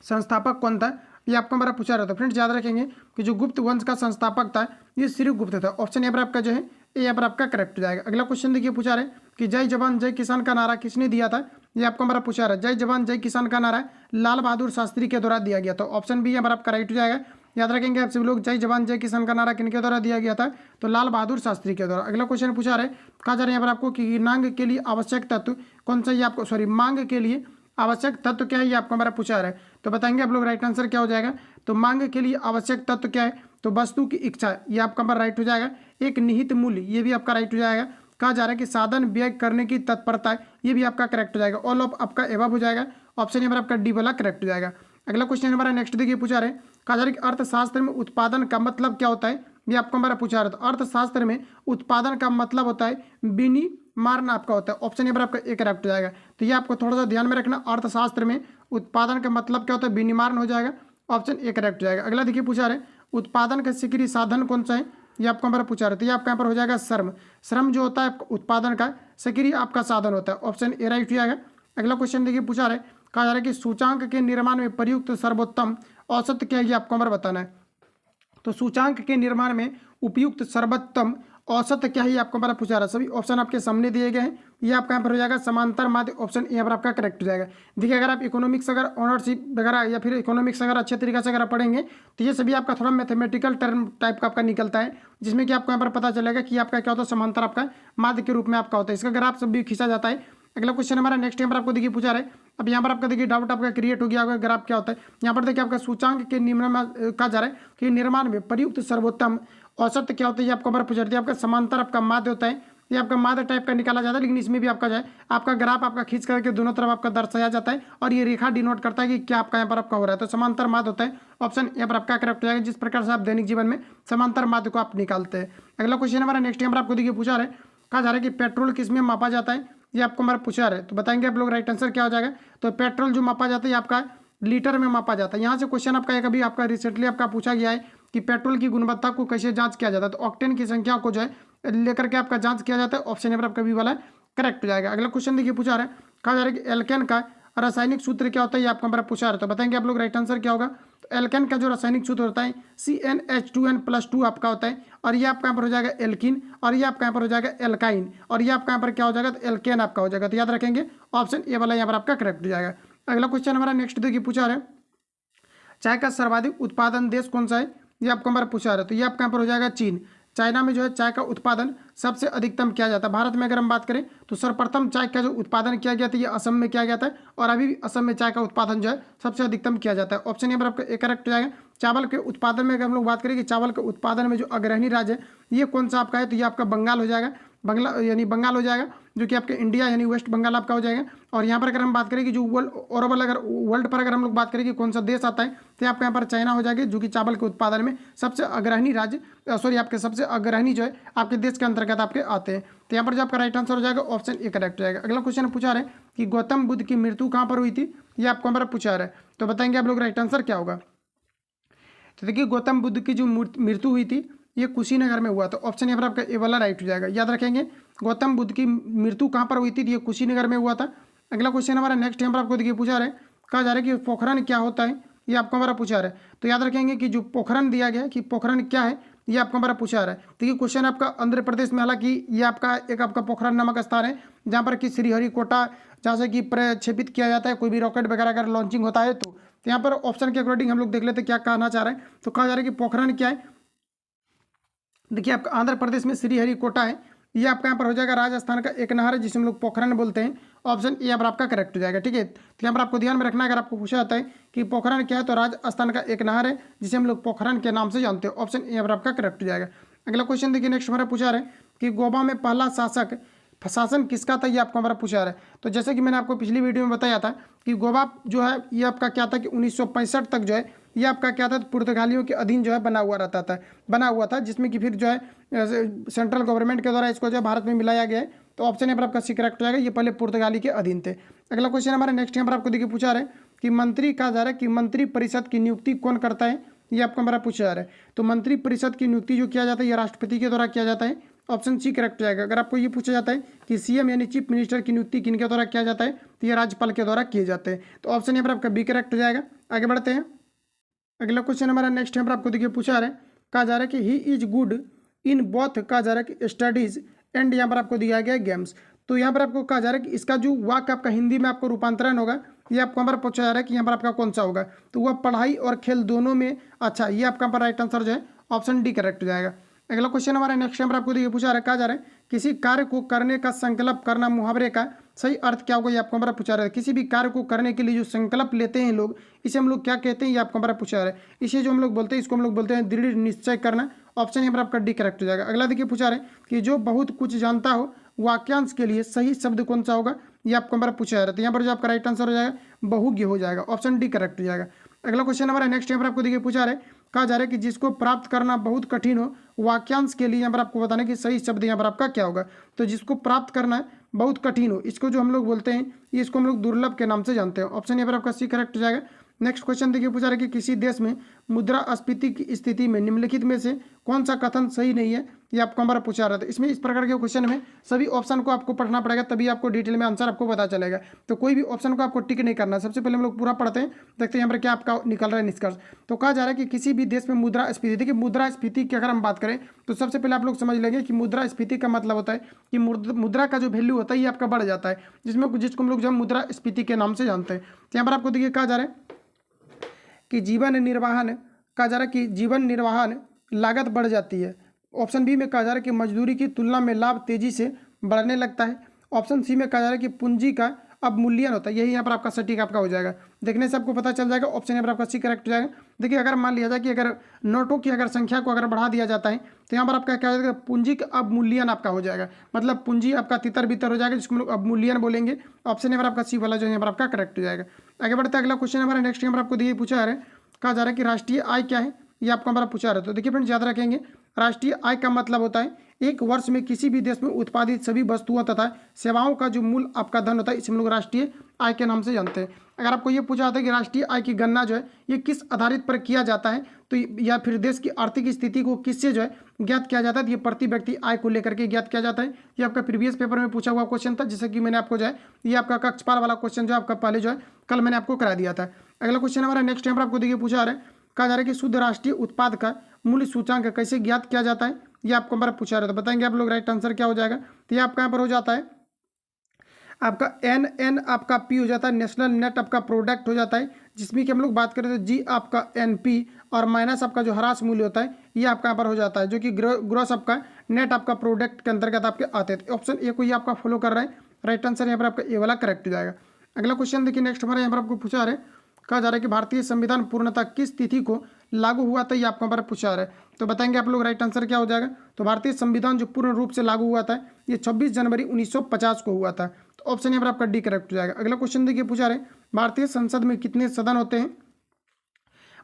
संस्थापक कौन था, ये आपको हमारा पूछा रहा था। फ्रेंड्स याद रखेंगे कि जो गुप्त वंश का संस्थापक था ये श्रीगुप्त था। ऑप्शन यहाँ पर आपका जो है ये यहाँ पर आपका करेक्ट हो जाएगा। अगला क्वेश्चन देखिए पूछा रहे कि जय जवान जय किसान का नारा किसने दिया था, ये आपको हमारा पूछा रहा है। जय जवान जय किसान का नारा लाल बहादुर शास्त्री के द्वारा दिया गया था। ऑप्शन बी यहाँ पर आपका राइट हो जाएगा। याद रखेंगे आप सभी लोग, जय जवान जय किसान का नारा किनके द्वारा दिया गया था, तो लाल बहादुर शास्त्री के द्वारा। अगला क्वेश्चन पूछा रहे, कहा जा रहा है यहाँ पर आपको कि नांग के लिए आवश्यक तत्व कौन सा, ये आपको मांग के लिए आवश्यक तत्व क्या है, ये आपको हमारा पूछा रहा है। तो बताएंगे आप लोग राइट आंसर क्या हो जाएगा। तो मांग के लिए आवश्यक तत्व क्या है, तो वस्तु की इच्छा, ये आपका हमारा राइट हो जाएगा। एक निहित मूल्य, ये भी आपका राइट हो जाएगा। कहा जा रहा है कि साधन व्यय करने की तत्परता है, ये भी आपका करेक्ट हो जाएगा। ऑल ऑफ आपका एबव हो जाएगा। ऑप्शन नंबर आपका डी वाला करेक्ट हो जाएगा। अगला क्वेश्चन हमारा नेक्स्ट देखिए पूछा रहे, कहा जा रहा है कि अर्थशास्त्र में उत्पादन का मतलब क्या होता है, ये आपको हमारा पूछा रहा था। अर्थशास्त्र में उत्पादन का मतलब होता है विनिर्माण आपका होता है। ऑप्शन नंबर आपका ए करेक्ट हो जाएगा। तो ये आपको थोड़ा सा ध्यान में रखना, अर्थशास्त्र में उत्पादन का मतलब क्या होता है, विनिर्माण हो जाएगा। ऑप्शन ए करेक्ट हो जाएगा। अगला देखिए पूछा रहे, उत्पादन का सक्रिय साधन कौन सा है, ये आपको हमारा पूछा रहा है। तो ये आपका यहाँ पर हो जाएगा श्रम। श्रम जो होता है उत्पादन का सक्रिय आपका साधन होता है। ऑप्शन ए राइट हो जाएगा। अगला क्वेश्चन देखिए पूछा रहे, कहा जा रहा है कि सूचांक के निर्माण में प्रयुक्त सर्वोत्तम औसत क्या है, ये आपको हमारा बताना है। तो सूचांक के निर्माण में उपयुक्त सर्वोत्तम औसत क्या है, ये आपको हमारा पूछा रहा है। सभी ऑप्शन आपके सामने दिए गए हैं। ये आपका यहाँ पर हो जाएगा समांतर माध्य। ऑप्शन यहाँ पर आपका करेक्ट हो जाएगा। देखिए अगर आप इकोनॉमिक्स अगर ऑनरशिप वगैरह या फिर इकोनॉमिक्स अगर अच्छे तरीके से अगर आप पढ़ेंगे तो ये सभी आपका थोड़ा मैथमेटिकल टर्म टाइप का आपका निकलता है, जिसमें कि आपको यहाँ पर पता चलेगा कि आपका क्या होता है, समांतर आपका माध्य के रूप में आपका होता है। इसका ग्राफ सब भी खींचा जाता है। अगला क्वेश्चन हमारा नेक्स्ट यहाँ पर आपको देखिए पूछा रहा है। अब यहाँ पर आपका देखिए डाउट आपका क्रिएट हो गया होगा, ग्राफ क्या होता है। यहाँ पर देखिए आपका सूचांक के निम्न में कहा जा रहा है कि निर्माण में प्रयुक्त सर्वोत्तम औसत क्या होता है, ये आपको हमारा पूछा रहा है। आपका समांतर आपका माध्य होता है, ये आपका माध्य टाइप का निकाला जाता है। लेकिन इसमें भी आपका जो है आपका ग्राफ आपका खींच करके दोनों तरफ आपका दर्शाया जाता है, और ये रेखा डिनोट करता है कि क्या आपका यहाँ पर आपका हो रहा है। तो समांतर माध्य होता है। ऑप्शन यहाँ पर आपका करेक्ट हो जाएगा, जिस प्रकार से आप दैनिक जीवन में समांतर माध्य को आप निकालते हैं। अगला क्वेश्चन हमारा नेक्स्ट यहाँ पर आपको देखिए पूछा रहा है, कहा जा रहा है कि पेट्रोल किस में मापा जाता है, ये आपको हमारा पूछा रहा है। तो बताएंगे आप लोग राइट आंसर क्या हो जाएगा। तो पेट्रोल जो मापा जाता है आपका लीटर में मापा जाता है। यहाँ से क्वेश्चन आपका एक अभी आपका रिसेंटली आपका पूछा गया है कि पेट्रोल की गुणवत्ता को कैसे जांच किया जाता है, तो ऑक्टेन की संख्या को जो है लेकर के आपका जांच किया जाता है। ऑप्शन नंबर आपका बी वाला करेक्ट हो जाएगा। अगला क्वेश्चन देखिए पूछा रहा है, कहा जा रहा है कि एल्केन का रासायनिक सूत्र क्या होता है, ये आपको हमारा पूछा रहा है, तो बताएंगे आप लोग राइट आंसर क्या होगा। तो एल्केन का जो रासायनिक सूत्र होता है CnH2n+2 आपका होता है, और ये आपका यहाँ पर हो जाएगा एल्किन, और ये आपका यहाँ पर हो जाएगा एल्काइन, और ये आपका यहाँ पर क्या हो जाएगा, तो एल्केन आपका हो जाएगा। तो याद रखेंगे ऑप्शन ए वाला यहाँ पर आपका करेक्ट हो जाएगा। अगला क्वेश्चन हमारा नेक्स्ट देखिए पूछा रहा है, चाय का सर्वाधिक उत्पादन देश कौन सा है, ये आपको हमारा पूछा रहा है, तो ये आपका यहाँ पर हो जाएगा चीन। चाइना में जो है चाय का उत्पादन सबसे अधिकतम किया जाता है। भारत में अगर हम बात करें तो सर्वप्रथम चाय का जो उत्पादन किया गया था ये असम में किया गया था, और अभी भी असम में चाय का उत्पादन जो है सबसे अधिकतम किया जाता है। ऑप्शन यहाँ पर आपका एक करेक्ट हो जाएगा। चावल के उत्पादन में अगर हम लोग बात करें कि चावल के उत्पादन में जो अग्रणी राज्य है ये कौन सा आपका है, तो ये आपका बंगाल हो जाएगा, बंगाल हो जाएगा, जो कि आपके इंडिया यानी वेस्ट बंगाल आपका हो जाएगा। और यहाँ पर अगर हम बात करें कि जो वर्ल्ड पर अगर हम लोग बात करें कि कौन सा देश आता है, तो आपका यहाँ पर चाइना हो जाएगा, जो कि चावल के उत्पादन में सबसे अग्रणी राज्य आपके सबसे अग्रणी जो है आपके देश के अंतर्गत आपके आते हैं। तो यहाँ पर जो आपका राइट आंसर हो जाएगा ऑप्शन ए करेक्ट हो जाएगा। अगला क्वेश्चन पूछा रहे कि गौतम बुद्ध की मृत्यु कहाँ पर हुई थी, ये आपको हमारा पूछा रहा है, तो बताएंगे आप लोग राइट आंसर क्या होगा। तो देखिए गौतम बुद्ध की जो मृत्यु हुई थी ये कुशीनगर में हुआ, तो ऑप्शन यहाँ पर आपका ए वाला राइट हो जाएगा। याद रखेंगे गौतम बुद्ध की मृत्यु कहाँ पर हुई थी, ये कुशीनगर में हुआ था। अगला क्वेश्चन हमारा नेक्स्ट यहाँ पर आपको देखिए पूछा रहे, कहा जा रहा है कि पोखरण क्या होता है, ये आपको हमारा पूछा रहा है। तो याद रखेंगे कि जो पोखरण दिया गया कि पोखरण क्या है, ये आपको हमारा पूछा रहा है। तो ये क्वेश्चन आपका आंध्र प्रदेश में, हालांकि ये आपका एक आपका पोखरण नामक स्थान है जहाँ पर कि श्रीहरिकोटा जहाँ से कि प्रक्षेपित किया जाता है कोई भी रॉकेट वगैरह अगर लॉन्चिंग होता है तो यहाँ पर ऑप्शन के अकॉर्डिंग हम लोग देख लेते हैं क्या कहना चाह रहे हैं। तो कहा जा रहा है कि पोखरण क्या है, देखिए आपका आंध्र प्रदेश में श्रीहरिकोटा है, ये आपका यहाँ पर हो जाएगा राजस्थान का एक नहर है जिसे हम लोग पोखरण बोलते हैं। ऑप्शन ए यहाँ पर आपका करेक्ट हो जाएगा। ठीक है, तो यहाँ पर आपको ध्यान में रखना, अगर आपको पूछा जाता है कि पोखरण क्या है तो राजस्थान का एक नहर है जिसे हम लोग पोखरण के नाम से जानते हैं। ऑप्शन ए यहाँ पर आपका करेक्ट हो जाएगा। अगला क्वेश्चन देखिए नेक्स्ट हमारा पूछा रहे कि गोवा में पहला शासन किसका था, ये आपको हमारा पूछा रहा है। तो जैसे कि मैंने आपको पिछली वीडियो में बताया था कि गोवा जो है ये आपका क्या था कि 1965 तक जो है ये आपका क्या था, पुर्तगालियों के अधीन जो है बना हुआ था, जिसमें कि फिर जो है सेंट्रल गवर्नमेंट के द्वारा इसको जो है भारत में मिलाया गया है। तो ऑप्शन यहाँ पर आपका सी करेक्ट हो जाएगा, ये पहले पुर्तगाली के अधीन थे। अगला क्वेश्चन हमारा नेक्स्ट यहाँ पर आपको देखिए पूछा रहा है कि मंत्री कहा जा रहा है कि मंत्री परिषद की नियुक्ति कौन करता है, ये आपको हमारा पूछा जा रहा है। तो मंत्री परिषद की नियुक्ति जो किया जाता है ये राष्ट्रपति के द्वारा किया जाता है। ऑप्शन सी करेक्ट हो जाएगा। अगर आपको ये पूछा जाता है कि सीएम यानी चीफ मिनिस्टर की नियुक्ति किनके द्वारा किया जाता है, तो ये राज्यपाल के द्वारा किए जाते हैं। तो ऑप्शन यहाँ पर आपका बी करेक्ट हो जाएगा। आगे बढ़ते हैं। अगला क्वेश्चन हमारा नेक्स्ट यहाँ पर आपको देखिए पूछा रहा है, कहा जा रहा है कि he is good in both, कहा जा रहा है कि स्टडीज एंड यहाँ पर आपको दिया गया है गेम्स। तो यहाँ पर आपको कहा जा रहा है कि इसका जो वाक्य आपका हिंदी में आपको रूपांतरण होगा ये आपको यहाँ पर पूछा जा रहा है कि यहाँ पर आपका कौन सा होगा, तो वह पढ़ाई और खेल दोनों में अच्छा, ये आपका पर राइट आंसर जो है ऑप्शन डी करेक्ट हो जाएगा। अगला क्वेश्चन हमारा नेक्स्ट यहाँ पर आपको देखिए पूछा रहा है, कहा जा रहा है किसी कार्य को करने का संकल्प करना मुहावरे का सही अर्थ क्या होगा, ये आपको हमारा पूछा रहा है। किसी भी कार्य को करने के लिए जो संकल्प लेते हैं लोग, इसे हम लोग क्या कहते हैं, ये आपको हमारा पूछा रहा है। इसे जो हम लोग बोलते हैं इसको हम लोग बोलते हैं दृढ़ निश्चय करना। ऑप्शन यहाँ पर आपका डी करेक्ट हो जाएगा। अगला देखिए पूछा रहा है कि जो बहुत कुछ जानता हो वाक्यांश के लिए सही शब्द कौन सा होगा, ये आपको हमारा पूछा जा रहा है। तो यहाँ पर जो आपका राइट आंसर हो जाएगा बहुज्ञ हो जाएगा। ऑप्शन डी करेक्ट हो जाएगा। अगला क्वेश्चन हमारा नेक्स्ट यहाँ पर आपको देखिए पूछा रहा है, कहा जा रहा है कि जिसको प्राप्त करना बहुत कठिन हो वाक्यांश के लिए यहाँ पर आपको बताना कि सही शब्द यहाँ पर आपका क्या होगा। तो जिसको प्राप्त करना है बहुत कठिन हो, इसको जो हम लोग बोलते हैं ये इसको हम लोग दुर्लभ के नाम से जानते हैं। ऑप्शन यहाँ पर आपका सी करेक्ट हो जाएगा। नेक्स्ट क्वेश्चन देखिए पूछा रहा है कि किसी देश में मुद्रास्फीति की स्थिति में निम्नलिखित में से कौन सा कथन सही नहीं है, ये आपको हमारा पूछा रहा था। इसमें इस प्रकार के क्वेश्चन में सभी ऑप्शन को आपको पढ़ना पड़ेगा, तभी आपको डिटेल में आंसर आपको पता चलेगा। तो कोई भी ऑप्शन को आपको टिक नहीं करना, सबसे पहले हम लोग पूरा पढ़ते हैं, देखते हैं यहाँ पर क्या आपका निकल रहा है निष्कर्ष। तो कहा जा रहा है कि किसी भी देश में मुद्रास्फीति, देखिए मुद्रास्फीति की अगर हम बात करें तो सबसे पहले आप लोग समझ लेंगे कि मुद्रास्फीति का मतलब होता है कि मुद्रा का जो वैल्यू होता है ये आपका बढ़ जाता है, जिसको हम लोग जो मुद्रास्फीति के नाम से जानते हैं। तो यहाँ पर आपको देखिए कहा जा रहा है कि जीवन निर्वाहन लागत बढ़ जाती है। ऑप्शन बी में कहा जा रहा है कि मजदूरी की तुलना में लाभ तेजी से बढ़ने लगता है। ऑप्शन सी में कहा जा रहा है कि पूंजी का अवमूल्यन होता है। यही यहाँ पर आपका सटीक आपका हो जाएगा, देखने से आपको पता चल जाएगा। ऑप्शन यहाँ पर आपका सी करेक्ट हो जाएगा। देखिए अगर मान लिया जाए कि अगर नोटों की अगर संख्या को अगर बढ़ा दिया जाता है तो यहाँ पर आपका क्या हो जाएगा, पूंजी का अवमूल्यन आपका हो जाएगा, मतलब पूंजी आपका तितर बितर हो जाएगा, जिसको हम लोग अवमूल्यन बोलेंगे। ऑप्शन यहाँ पर आपका सी वाला जो यहाँ पर आपका करेक्ट हो जाएगा। आगे बढ़ते अगला क्वेश्चन हमारा नेक्स्ट यहाँ पर आपको दिए पूछा है, कहा जा रहा है कि राष्ट्रीय आय क्या है, ये आपको हमारा पूछा रहा है। तो देखिए फ्रेंड्स याद रखेंगे राष्ट्रीय आय का मतलब होता है एक वर्ष में किसी भी देश में उत्पादित सभी वस्तुओं तथा सेवाओं का जो मूल आपका धन होता है इसे हम लोग राष्ट्रीय आय के नाम से जानते हैं। अगर आपको ये पूछा जाता है कि राष्ट्रीय आय की गणना जो है ये किस आधारित पर किया जाता है, तो या फिर देश की आर्थिक स्थिति को किससे जो है ज्ञात किया जाता है, तो ये प्रति व्यक्ति आय को लेकर के ज्ञात किया जाता है। ये आपका प्रीवियस पेपर में पूछा हुआ क्वेश्चन था, जैसे कि मैंने आपको जो है ये आपका कक्षपाल वाला क्वेश्चन जो आपका पहले जो है कल मैंने आपको करा दिया था। अगला क्वेश्चन हमारा नेक्स्ट टाइम पर आपको देखिए पूछा रहा है, कहा जा रहा है कि शुद्ध राष्ट्रीय उत्पाद का मूल्य सूचांक कैसे ज्ञात किया जाता है, ये आपको हमारा पूछा रहा है। तो बताएंगे आप लोग राइट आंसर क्या हो जाएगा। तो ये आपका यहाँ पर हो जाता है आपका एन आपका पी हो जाता है, नेशनल नेट आपका प्रोडक्ट हो जाता है, जिसमें कि हम लोग बात करें तो जी आपका NP और माइनस आपका जो ह्रास मूल्य होता है ये आपका यहाँ पर हो जाता है, जो कि ग्रॉस आपका नेट आपका प्रोडक्ट के अंतर्गत आपके आते थे। ऑप्शन ए को ये आपका फॉलो कर रहा है, राइट आंसर यहाँ पर आपका ए वाला करेक्ट हो जाएगा। अगला क्वेश्चन देखिए नेक्स्ट हमारे यहाँ पर आपको पूछा रहा है, कहा जा रहा है कि भारतीय संविधान पूर्णतः किस तिथि को लागू हुआ था, ये आपको हमारा पूछा रहा है। तो बताएंगे आप लोग राइट आंसर क्या हो जाएगा। तो भारतीय संविधान जो पूर्ण रूप से लागू हुआ था ये 26 जनवरी 1950 को हुआ था। तो ऑप्शन यहाँ पर आपका डी करेक्ट हो जाएगा। अगला क्वेश्चन देखिए पूछा रहे, भारतीय संसद में कितने सदन होते हैं।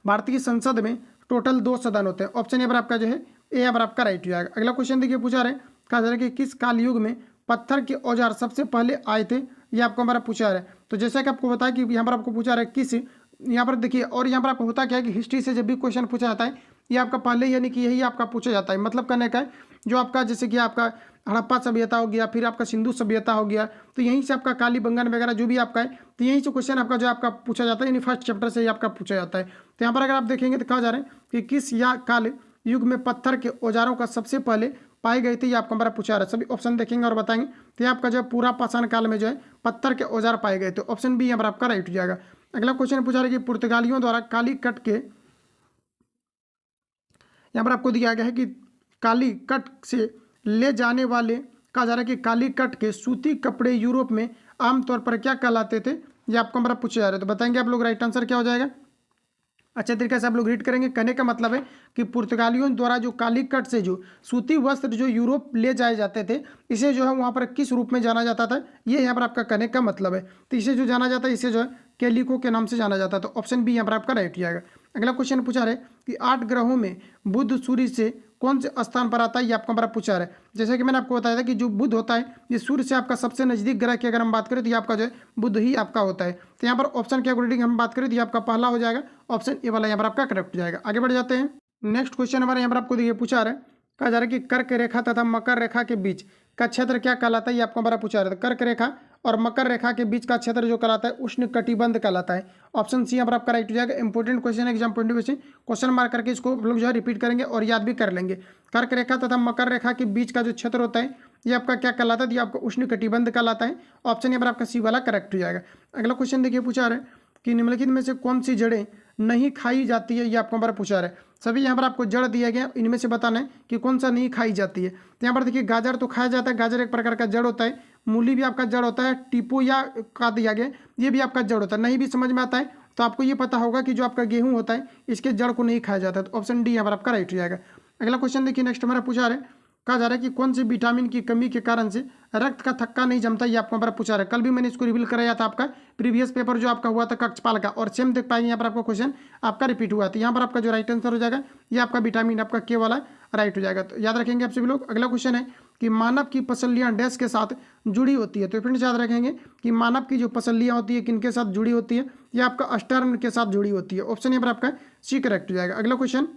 भारतीय संसद में टोटल 2 सदन होते हैं। ऑप्शन यहाँ पर आपका जो है ए यहाँ पर आपका राइट हो जाएगा। अगला क्वेश्चन देखिए पूछा रहे, कहा जा रहा है कि किस काल युग में पत्थर के औजार सबसे पहले आए थे, ये आपको हमारा पूछा रहा है। तो जैसा कि आपको बताया कि यहाँ पर आपको पूछा रहा है किस, यहाँ पर देखिए, और यहाँ पर आपको होता क्या है कि हिस्ट्री से जब भी क्वेश्चन पूछा जाता है ये आपका पहले यानी कि यही आपका पूछा जाता है, मतलब करने का है जो आपका जैसे कि आपका हड़प्पा सभ्यता हो गया, फिर आपका सिंधु सभ्यता हो गया, तो यहीं से आपका कालीबंगन वगैरह जो भी आपका है, तो यहीं से क्वेश्चन आपका जो आपका पूछा जाता है, यानी फर्स्ट चैप्टर से ही आपका पूछा जाता है। तो यहाँ पर अगर आप देखेंगे तो कहा जा रहा है कि किस या काल युग में पत्थर के औजारों का सबसे पहले पाए गए थे, ये आपको हमारा पूछा रहा है। सभी ऑप्शन देखेंगे और बताएंगे। तो ये आपका जो है पूरा पाषाण काल में जो है पत्थर के औजार पाए गए थे। ऑप्शन बी यहाँ पर आपका राइट हो जाएगा। अगला क्वेश्चन पूछा रहा है कि पुर्तगालियों द्वारा काली कट के, यहाँ पर आपको दिया गया है कि काली कट से ले जाने वाले, कहा जा रहा है कि काली कट के सूती कपड़े यूरोप में आमतौर पर क्या कहलाते थे, ये आपको हमारा पूछा जा रहा है। तो बताएंगे आप लोग राइट आंसर क्या हो जाएगा। अच्छे तरीके से आप लोग रीड करेंगे। कहने का मतलब है कि पुर्तगालियों द्वारा जो काली कट से जो सूती वस्त्र जो यूरोप ले जाए जाते थे, इसे जो है वहाँ पर किस रूप में जाना जाता था, ये यहाँ पर आपका कहने का मतलब है। तो इसे जो जाना जाता है इसे जो है कैलिको के नाम से जाना जाता है। तो ऑप्शन बी यहाँ पर आपका राइट जाएगा। अगला क्वेश्चन पूछा रहे कि 8 ग्रहों में बुध सूर्य से कौन से स्थान पर आता है, ये आपका हमारा पूछा रहा है। जैसे कि मैंने आपको बताया था कि जो बुध होता है ये सूर्य से आपका सबसे नजदीक ग्रह की अगर हम बात करें तो ये आपका जो है बुध ही आपका होता है। तो यहाँ पर ऑप्शन के अकॉर्डिंग हम बात करें तो ये आपका पहला हो जाएगा, ऑप्शन ए वाला यहाँ पर आपका करेक्ट हो जाएगा। आगे बढ़ जाते हैं। नेक्स्ट क्वेश्चन हमारे यहाँ पर आपको देखिए पूछा रहा है, कहा जा रहा है कि कर्क रेखा तथा मकर रेखा के बीच का क्षेत्र क्या कहलाता है, ये आपको हमारा पूछा रहा है। कर्क रेखा और मकर रेखा के बीच का क्षेत्र जो कहलाता है उष्ण कटिबंध कहलाता है। ऑप्शन सी यहाँ पर आपका राइट हो जाएगा। इंपॉर्टेंट क्वेश्चन है, एग्जाम पॉइंट ऑफ व्यू से क्वेश्चन मार्क करके इसको हम लोग जो है रिपीट करेंगे और याद भी कर लेंगे। कर्क रेखा तथा मकर रेखा के बीच का जो क्षेत्र होता है ये आपका क्या कहलाता है, ये आपका उष्ण कटिबंध कहलाता है। ऑप्शन यहाँ पर आपका सी वाला करेक्ट हो जाएगा। अगला क्वेश्चन देखिए पूछा रहा है कि निम्नलिखित में से कौन सी जड़ें नहीं खाई जाती है, ये आपको हमारा पूछा रहा है। सभी यहाँ पर आपको जड़ दिया गया, इनमें से बताना है कि कौन सा नहीं खाई जाती है। तो यहाँ पर देखिए गाजर तो खाया जाता है, गाजर एक प्रकार का जड़ होता है। मूली भी आपका जड़ होता है। टीपो या का दिया गया ये भी आपका जड़ होता है। नहीं भी समझ में आता है तो आपको ये पता होगा कि जो आपका गेहूँ होता है इसके जड़ को नहीं खाया जाता है। तो ऑप्शन डी यहाँ पर आपका राइट हो जाएगा। अगला क्वेश्चन देखिए नेक्स्ट हमारा पूछा रहा है, कहा जा रहा है कि कौन से विटामिन की कमी के कारण से रक्त का थक्का नहीं जमता, ये आपको हमारा पूछा रहा है। कल भी मैंने इसको रिवील कराया था, आपका प्रीवियस पेपर जो आपका हुआ था कक्षपाल का, और सेम देख पाएंगे यहाँ पर आपका क्वेश्चन आपका रिपीट हुआ था। यहाँ पर आपका जो राइट आंसर हो जाएगा ये आपका विटामिन आपका के वाला राइट हो जाएगा। तो याद रखेंगे आप सभी लोग। अगला क्वेश्चन है कि मानव की पसलियाँ डैश के साथ जुड़ी होती है। तो फ्रेंड्स याद रखेंगे कि मानव की जो पसलियाँ होती है किनके साथ जुड़ी होती है, ये आपका अस्टर्न के साथ जुड़ी होती है। ऑप्शन यहाँ पर आपका सी करेक्ट हो जाएगा। अगला क्वेश्चन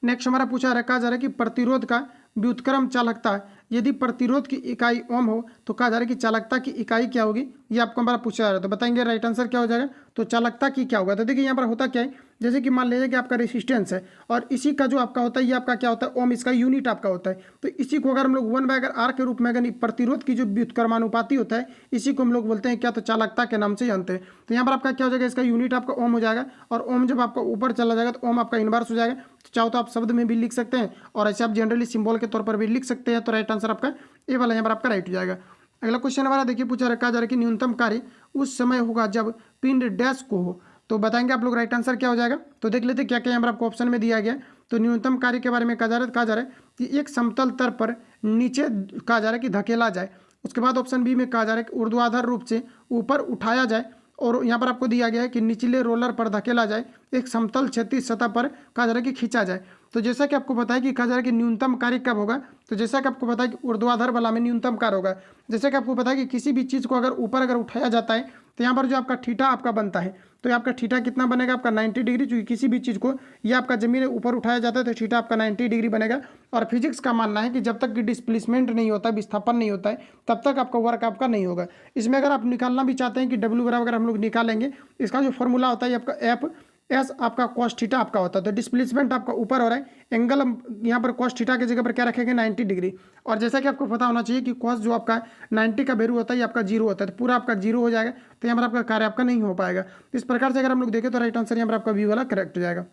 नेक्स्ट हमारा पूछा रखा जा रहा है कि प्रतिरोध का व्युत्क्रम चालकता, यदि प्रतिरोध की इकाई ओम हो तो कहा जा रहा है कि चालकता की इकाई क्या होगी, ये आपको हमारा पूछा जा रहा है। तो बताएंगे राइट आंसर क्या हो जाएगा। तो चालकता की क्या होगा, तो देखिए यहाँ पर होता क्या है, जैसे कि मान लीजिए कि आपका रेसिस्टेंस है और इसी का जो आपका होता है ये आपका क्या होता है ओम, इसका यूनिट आपका होता है। तो इसी को अगर हम लोग 1/r के रूप में अगर प्रतिरोध की जो व्युत्क्रमानुपाती होता है इसी को हम लोग बोलते हैं क्या, तो चालकता के नाम से जानते हैं। तो यहाँ पर आपका क्या हो जाएगा, इसका यूनिट आपका ओम हो जाएगा और ओम जब आपका ऊपर चला जाएगा तो ओम आपका इनवर्स हो जाएगा। तो चाहो तो आप शब्द में भी लिख सकते हैं और ऐसे आप जनरली सिंबल के तौर पर भी लिख सकते हैं। तो राइट आंसर आपका ए वाला यहाँ पर आपका राइट हो जाएगा। अगला क्वेश्चन हमारा देखिए पूछा रखा जा रहा है कि न्यूनतम कार्य उस समय होगा जब पिंड डैश को हो। तो बताएंगे आप लोग राइट आंसर क्या हो जाएगा। तो देख लेते क्या क्या यहाँ पर आपको ऑप्शन में दिया गया। तो न्यूनतम कार्य के बारे में कहा जा रहा है कि एक समतल तल पर नीचे कहा जा रहा है कि धकेला जाए। उसके बाद ऑप्शन बी में कहा जा रहा है कि ऊर्ध्वाधर रूप से ऊपर उठाया जाए, और यहाँ पर आपको दिया गया है कि निचले रोलर पर धकेला जाए, एक समतल क्षैतिज सतह पर कहा जा रहा है कि खींचा जाए। तो जैसा कि आपको पता है कि कहा जा रहा है कि न्यूनतम कार्य कब होगा, तो जैसा कि आपको पता है कि ऊर्ध्वाधर बला में न्यूनतम कार्य होगा। जैसा कि आपको पता है कि किसी भी चीज़ को अगर ऊपर अगर उठाया जाता है तो यहाँ पर जो आपका थीटा आपका बनता है, तो आपका थीटा कितना बनेगा आपका 90 डिग्री, क्योंकि किसी भी चीज़ को ये आपका जमीन ऊपर उठाया जाता है तो थीटा आपका 90 डिग्री बनेगा। और फिजिक्स का मानना है कि जब तक कि डिस्प्लेसमेंट नहीं होता है, विस्थापन नहीं होता है, तब तक आपका वर्क आपका नहीं होगा। इसमें अगर आप निकालना भी चाहते हैं कि डब्ल्यू बराबर हम लोग निकालेंगे, इसका जो फॉर्मूला होता है आपका एफ एस आपका कॉस थीटा आपका होता है। तो डिस्प्लेसमेंट आपका ऊपर हो रहा है, एंगल हम यहाँ पर कॉस थीटा की जगह पर क्या रखेंगे 90 डिग्री। और जैसा कि आपको पता होना चाहिए कि कॉस जो आपका 90 का वैल्यू होता है ये आपका जीरो होता है, तो पूरा आपका जीरो हो जाएगा, तो यहाँ पर आपका कार्य आपका नहीं हो पाएगा। इस प्रकार से अगर हम लोग देखें तो राइट आंसर यहाँ पर आपका बी वाला करेक्ट हो जाएगा।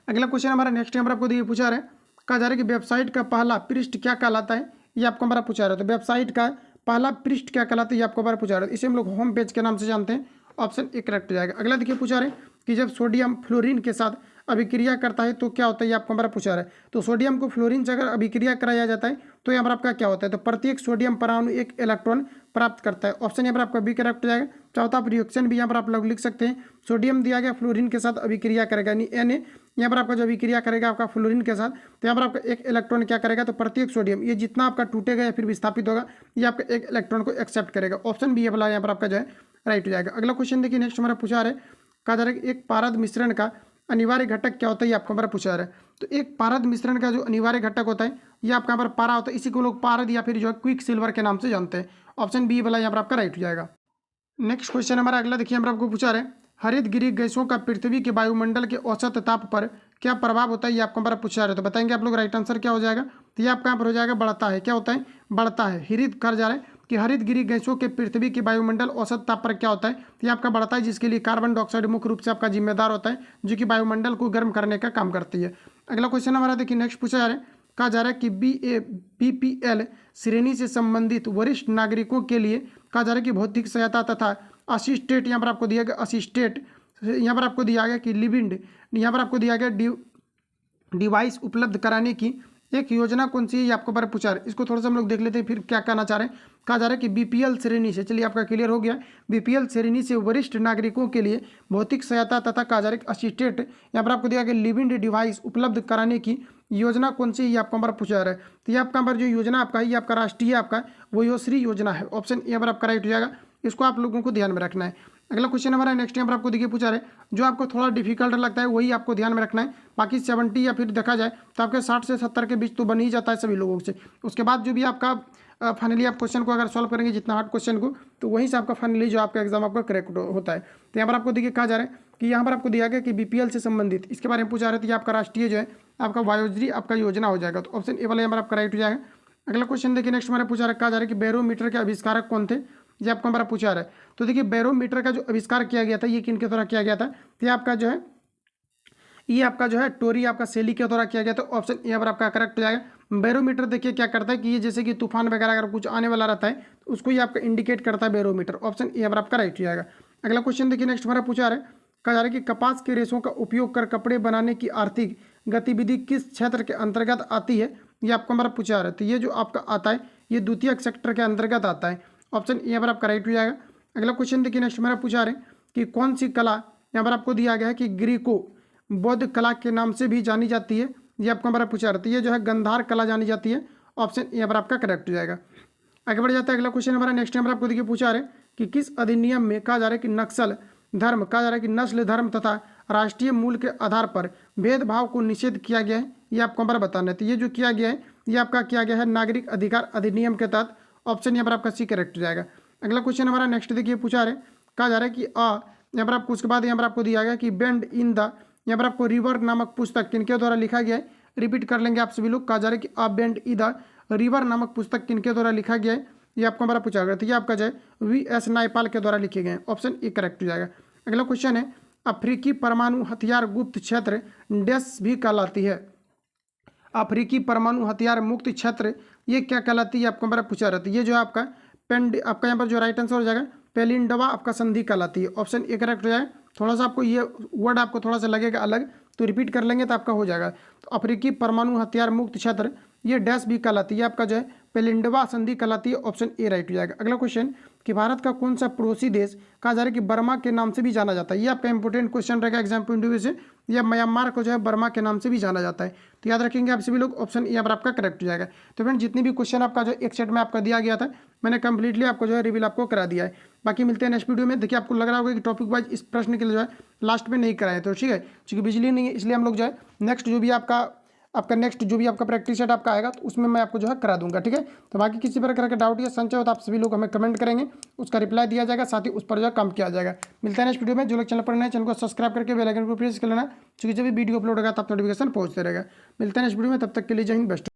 अगला क्वेश्चन हमारा नेक्स्ट यहाँ पर आपको देखिए पूछा रहा है, कहा जा रहा है कि वेबसाइट का पहला पृष्ठ क्या कहलाता है, ये आपको हमारा पूछा रहा है। तो वेबसाइट का पहला पृष्ठ क्या कहलाता है ये आपको हमारा पूछा रहा है। इसे हम लोग होम पेज के नाम से जानते हैं, ऑप्शन ए करेक्ट हो जाएगा। अगला देखिए पूछा रहे कि जब सोडियम फ्लोरीन के साथ अभिक्रिया करता है तो क्या होता है, ये आपको हमारा पूछा रहा है। तो सोडियम को फ्लोरीन से अगर अभिक्रिया कराया जाता है तो यहाँ पर आपका क्या होता है, तो प्रत्येक सोडियम परमाणु एक इलेक्ट्रॉन प्राप्त करता है। ऑप्शन यहाँ पर आपका बी करेक्ट हो जाएगा। चौथा रिएक्शन भी यहाँ पर आप लोग लिख सकते हैं, सोडियम दिया गया फ्लोरीन के साथ अभिक्रिया करेगा, यानी एन यहाँ पर आपका जो अभिक्रिया करेगा आपका फ्लोरीन के साथ, तो यहाँ पर आपका एक इलेक्ट्रॉन क्या करेगा, तो प्रत्येक सोडियम ये जितना आपका टूटेगा या फिर विस्थापित होगा ये आपका एक इलेक्ट्रॉन को एक्सेप्ट करेगा। ऑप्शन बी वाला यहाँ पर आपका जो है राइट हो जाएगा। अगला क्वेश्चन देखिए नेक्स्ट हमारा पूछा रहा है, कहा जा रहा है कि एक पारद मिश्रण का अनिवार्य घटक क्या होता है, ये आपको हमारा पूछा रहा है। तो एक पारद मिश्रण का जो अनिवार्य घटक होता है ये आपका यहाँ पर पारा होता है, इसी को लोग पारद या फिर जो है क्विक सिल्वर के नाम से जानते हैं। ऑप्शन बी वाला यहाँ पर आपका राइट हो जाएगा। नेक्स्ट क्वेश्चन हमारा अगला देखिए यहाँ पर आपको पूछा रहे, हरित गृह गैसों का पृथ्वी के वायुमंडल के औसत ताप पर क्या प्रभाव होता है, ये आपको हमारा पूछा रहे। तो बताएंगे आप लोग राइट आंसर क्या हो जाएगा, तो ये आपका यहाँ पर हो जाएगा बढ़ता है। क्या होता है, बढ़ता है। हरित कर जा रहा है कि हरित गृह गैसों के पृथ्वी के वायुमंडल औसत ताप पर क्या होता है, तो ये आपका बढ़ता है, जिसके लिए कार्बन डाइऑक्साइड मुख्य रूप से आपका जिम्मेदार होता है, जो कि वायुमंडल को गर्म करने का काम करती है। अगला क्वेश्चन हमारा देखिए नेक्स्ट पूछा जा रहा है, कहा जा रहा है कि BPL श्रेणी से संबंधित वरिष्ठ नागरिकों के लिए कहा जा रहा है कि भौतिक सहायता तथा असिस्टेट यहाँ पर आपको दिया गया, असिस्टेट यहाँ पर आपको दिया गया कि लिविंड यहाँ पर आपको दिया गया डिवाइस उपलब्ध कराने की एक योजना कौन सी है, ये आपको बार पूछा है। इसको थोड़ा सा हम लोग देख लेते हैं फिर क्या कहना चाह रहे हैं। कहा जा रहा है कि BPL श्रेणी से, चलिए आपका क्लियर हो गया, BPL श्रेणी से वरिष्ठ नागरिकों के लिए भौतिक सहायता तथा कहा जा रहा है असिस्टेट यहाँ पर आपको दिया गया लिविंग डिवाइस उपलब्ध कराने की योजना कौन सी है, ये आपको हमारा पूछा जा रहा है। तो ये आपका हमारा जो योजना आपका है ये आपका राष्ट्रीय आपका वयोश्री योजना है। ऑप्शन यहाँ पर आपका राइट हो जाएगा, इसको आप लोगों को ध्यान में रखना है। अगला क्वेश्चन हमारा नेक्स्ट यहाँ पर आपको देखिए पूछा रहे, जो आपको थोड़ा डिफिकल्ट लगता है वही आपको ध्यान में रखना है, बाकी 70 या फिर देखा जाए तो आपके 60 से 70 के बीच तो बन ही जाता है सभी लोगों से। उसके बाद जो भी आपका फाइनली आप क्वेश्चन को अगर सॉल्व करेंगे जितना हार्ड क्वेश्चन को, तो वहीं से आपका फाइनली जो आपका एग्जाम आपका करेक्ट होता है। तो यहाँ पर आपको देखिए कहा जा रहा है कि यहाँ पर आपको दिया गया कि BPL से संबंधित इसके बारे में पूछा रहे थे, ये आपका राष्ट्रीय जो है आपका वायोश्री आपका योजना हो जाएगा। तो ऑप्शन ए वाला यहाँ पर आपका राइट हो जाएगा। अगला क्वेश्चन देखिए नेक्स्ट हमारा पूछा रखा जा रहा है कि बैरोमीटर के आविष्कारक कौन थे, ये आपको हमारा पूछा रहा है। तो देखिए बैरोमीटर का जो आविष्कार किया गया था ये किनके द्वारा किया गया था, तो आपका जो है ये आपका जो है टोरी आपका सेली के द्वारा किया गया। तो ऑप्शन यहाँ पर आपका करेक्ट हो जाएगा। बैरोमीटर देखिए क्या करता है कि ये जैसे कि तूफान वगैरह अगर कुछ आने वाला रहता है तो उसको ये आपका इंडिकेट करता है बैरोमीटर। ऑप्शन यहाँ पर आपका राइट हो जाएगा। अगला क्वेश्चन देखिए नेक्स्ट हमारा पूछा रहा है, कहा जा रहा है कि कपास के रेशों का उपयोग कर कपड़े बनाने की आर्थिक गतिविधि किस क्षेत्र के अंतर्गत आती है, ये आपको हमारा पूछा रहा है। तो ये जो आपका आता है ये द्वितीयक सेक्टर के अंतर्गत आता है। ऑप्शन यहाँ पर आपका राइट हो जाएगा। अगला क्वेश्चन देखिए नेक्स्ट हमारा पूछा रहे कि कौन सी कला यहाँ पर आपको दिया गया है कि ग्रीको बौद्ध कला के नाम से भी जानी जाती है, ये आपको हमारा पूछा रहा है। ये जो है गंधार कला जानी जाती है। ऑप्शन यहाँ पर आपका करेक्ट हो जाएगा। आगे बढ़ जाता है अगला क्वेश्चन हमारा नेक्स्ट यहाँ पर आपको देखिए पूछा रहे कि किस अधिनियम में कहा जा रहा है कि नक्सल धर्म कहा जा रहा है कि नस्ल धर्म तथा राष्ट्रीय मूल के आधार पर भेदभाव को निषेध किया गया है, ये आपको हमारा बताना है। तो ये जो किया गया है ये आपका किया गया है नागरिक अधिकार अधिनियम के तहत। ऑप्शन यहाँ पर आपका सी करेक्ट हो जाएगा। अगला क्वेश्चन हमारा नेक्स्ट देखिए पूछा रहे, कहा जा रहा है कि यहाँ पर आपको उसके बाद यहाँ पर आपको दिया गया कि बेंड इन द यहाँ पर आपको रिवर नामक पुस्तक किनके द्वारा लिखा गया है, रिपीट कर लेंगे आप सभी लोग। कहा जा रहा है कि बेंड इन द रिवर नामक पुस्तक किनके द्वारा लिखा गया है, ये आपको हमारा पूछा गया। तो ये आपका जो है VS नायपाल के द्वारा लिखे गए हैं। ऑप्शन ए करेक्ट हो जाएगा। अगला क्वेश्चन है, अफ्रीकी परमाणु हथियार गुप्त क्षेत्र डैश भी कहलाती है। अफ्रीकी परमाणु हथियार मुक्त क्षेत्र ये क्या कहलाती है, आपको हमारा पूछा रहता है। ये जो है आपका आपका यहाँ पर जो राइट आंसर हो जाएगा पेलिंडवा आपका संधि कहलाती है। ऑप्शन ए करेक्ट हो जाएगा। थोड़ा सा आपको ये वर्ड आपको थोड़ा सा लगेगा अलग, तो रिपीट कर लेंगे तो आपका हो जाएगा। तो अफ्रीकी परमाणु हथियार मुक्त क्षेत्र ये डैश भी कहलाती है, आपका जो है पेलिंडवा संधि कहलाती है। ऑप्शन ए राइट हो जाएगा। अगला क्वेश्चन, कि भारत का कौन सा पड़ोसी देश कहा जा रहा है कि बर्मा के नाम से भी जाना जाता है। ये आपका इंपॉर्टेंट क्वेश्चन रहेगा एग्जाम पॉइंट ऑफ व्यू से। या म्यांमार को जो है बर्मा के नाम से भी जाना जाता है। तो याद रखेंगे आप सभी लोग, ऑप्शन यहाँ पर आपका करेक्ट हो जाएगा। तो फ्रेंड जितने भी क्वेश्चन आपका जो एक सेट में आपका दिया गया था, मैंने कंप्लीटली आपको जो है रिवील आपको करा दिया है। बाकी मिलते हैं नेक्स्ट वीडियो में। देखिए आपको लग रहा होगा कि टॉपिक वाइज इस प्रश्न के लिए जो है लास्ट में नहीं कराए, तो ठीक है, क्योंकि बिजली नहीं है इसलिए हम लोग जो है नेक्स्ट जो भी आपका नेक्स्ट जो भी आपका प्रैक्टिस सेट आपका आएगा तो उसमें मैं आपको जो है करा दूंगा, ठीक है। तो बाकी किसी प्रकार का डाउट या संशय हो तो आप सभी लोग हमें कमेंट करेंगे, उसका रिप्लाई दिया जाएगा, साथ ही उस पर जो है काम किया जाएगा। मिलता है नेक्स्ट वीडियो में। जो लोग चैनल पर नए चैनल को सब्सक्राइब करके बेल आइकन को प्रेस कर लेना, क्योंकि जब भी वीडियो अपलोड होगा तब नोटिफिकेशन पहुंचते रहेगा। मिलते हैं नेक्स्ट वीडियो में, तब तक के लिए जय हिंद, बेस्ट।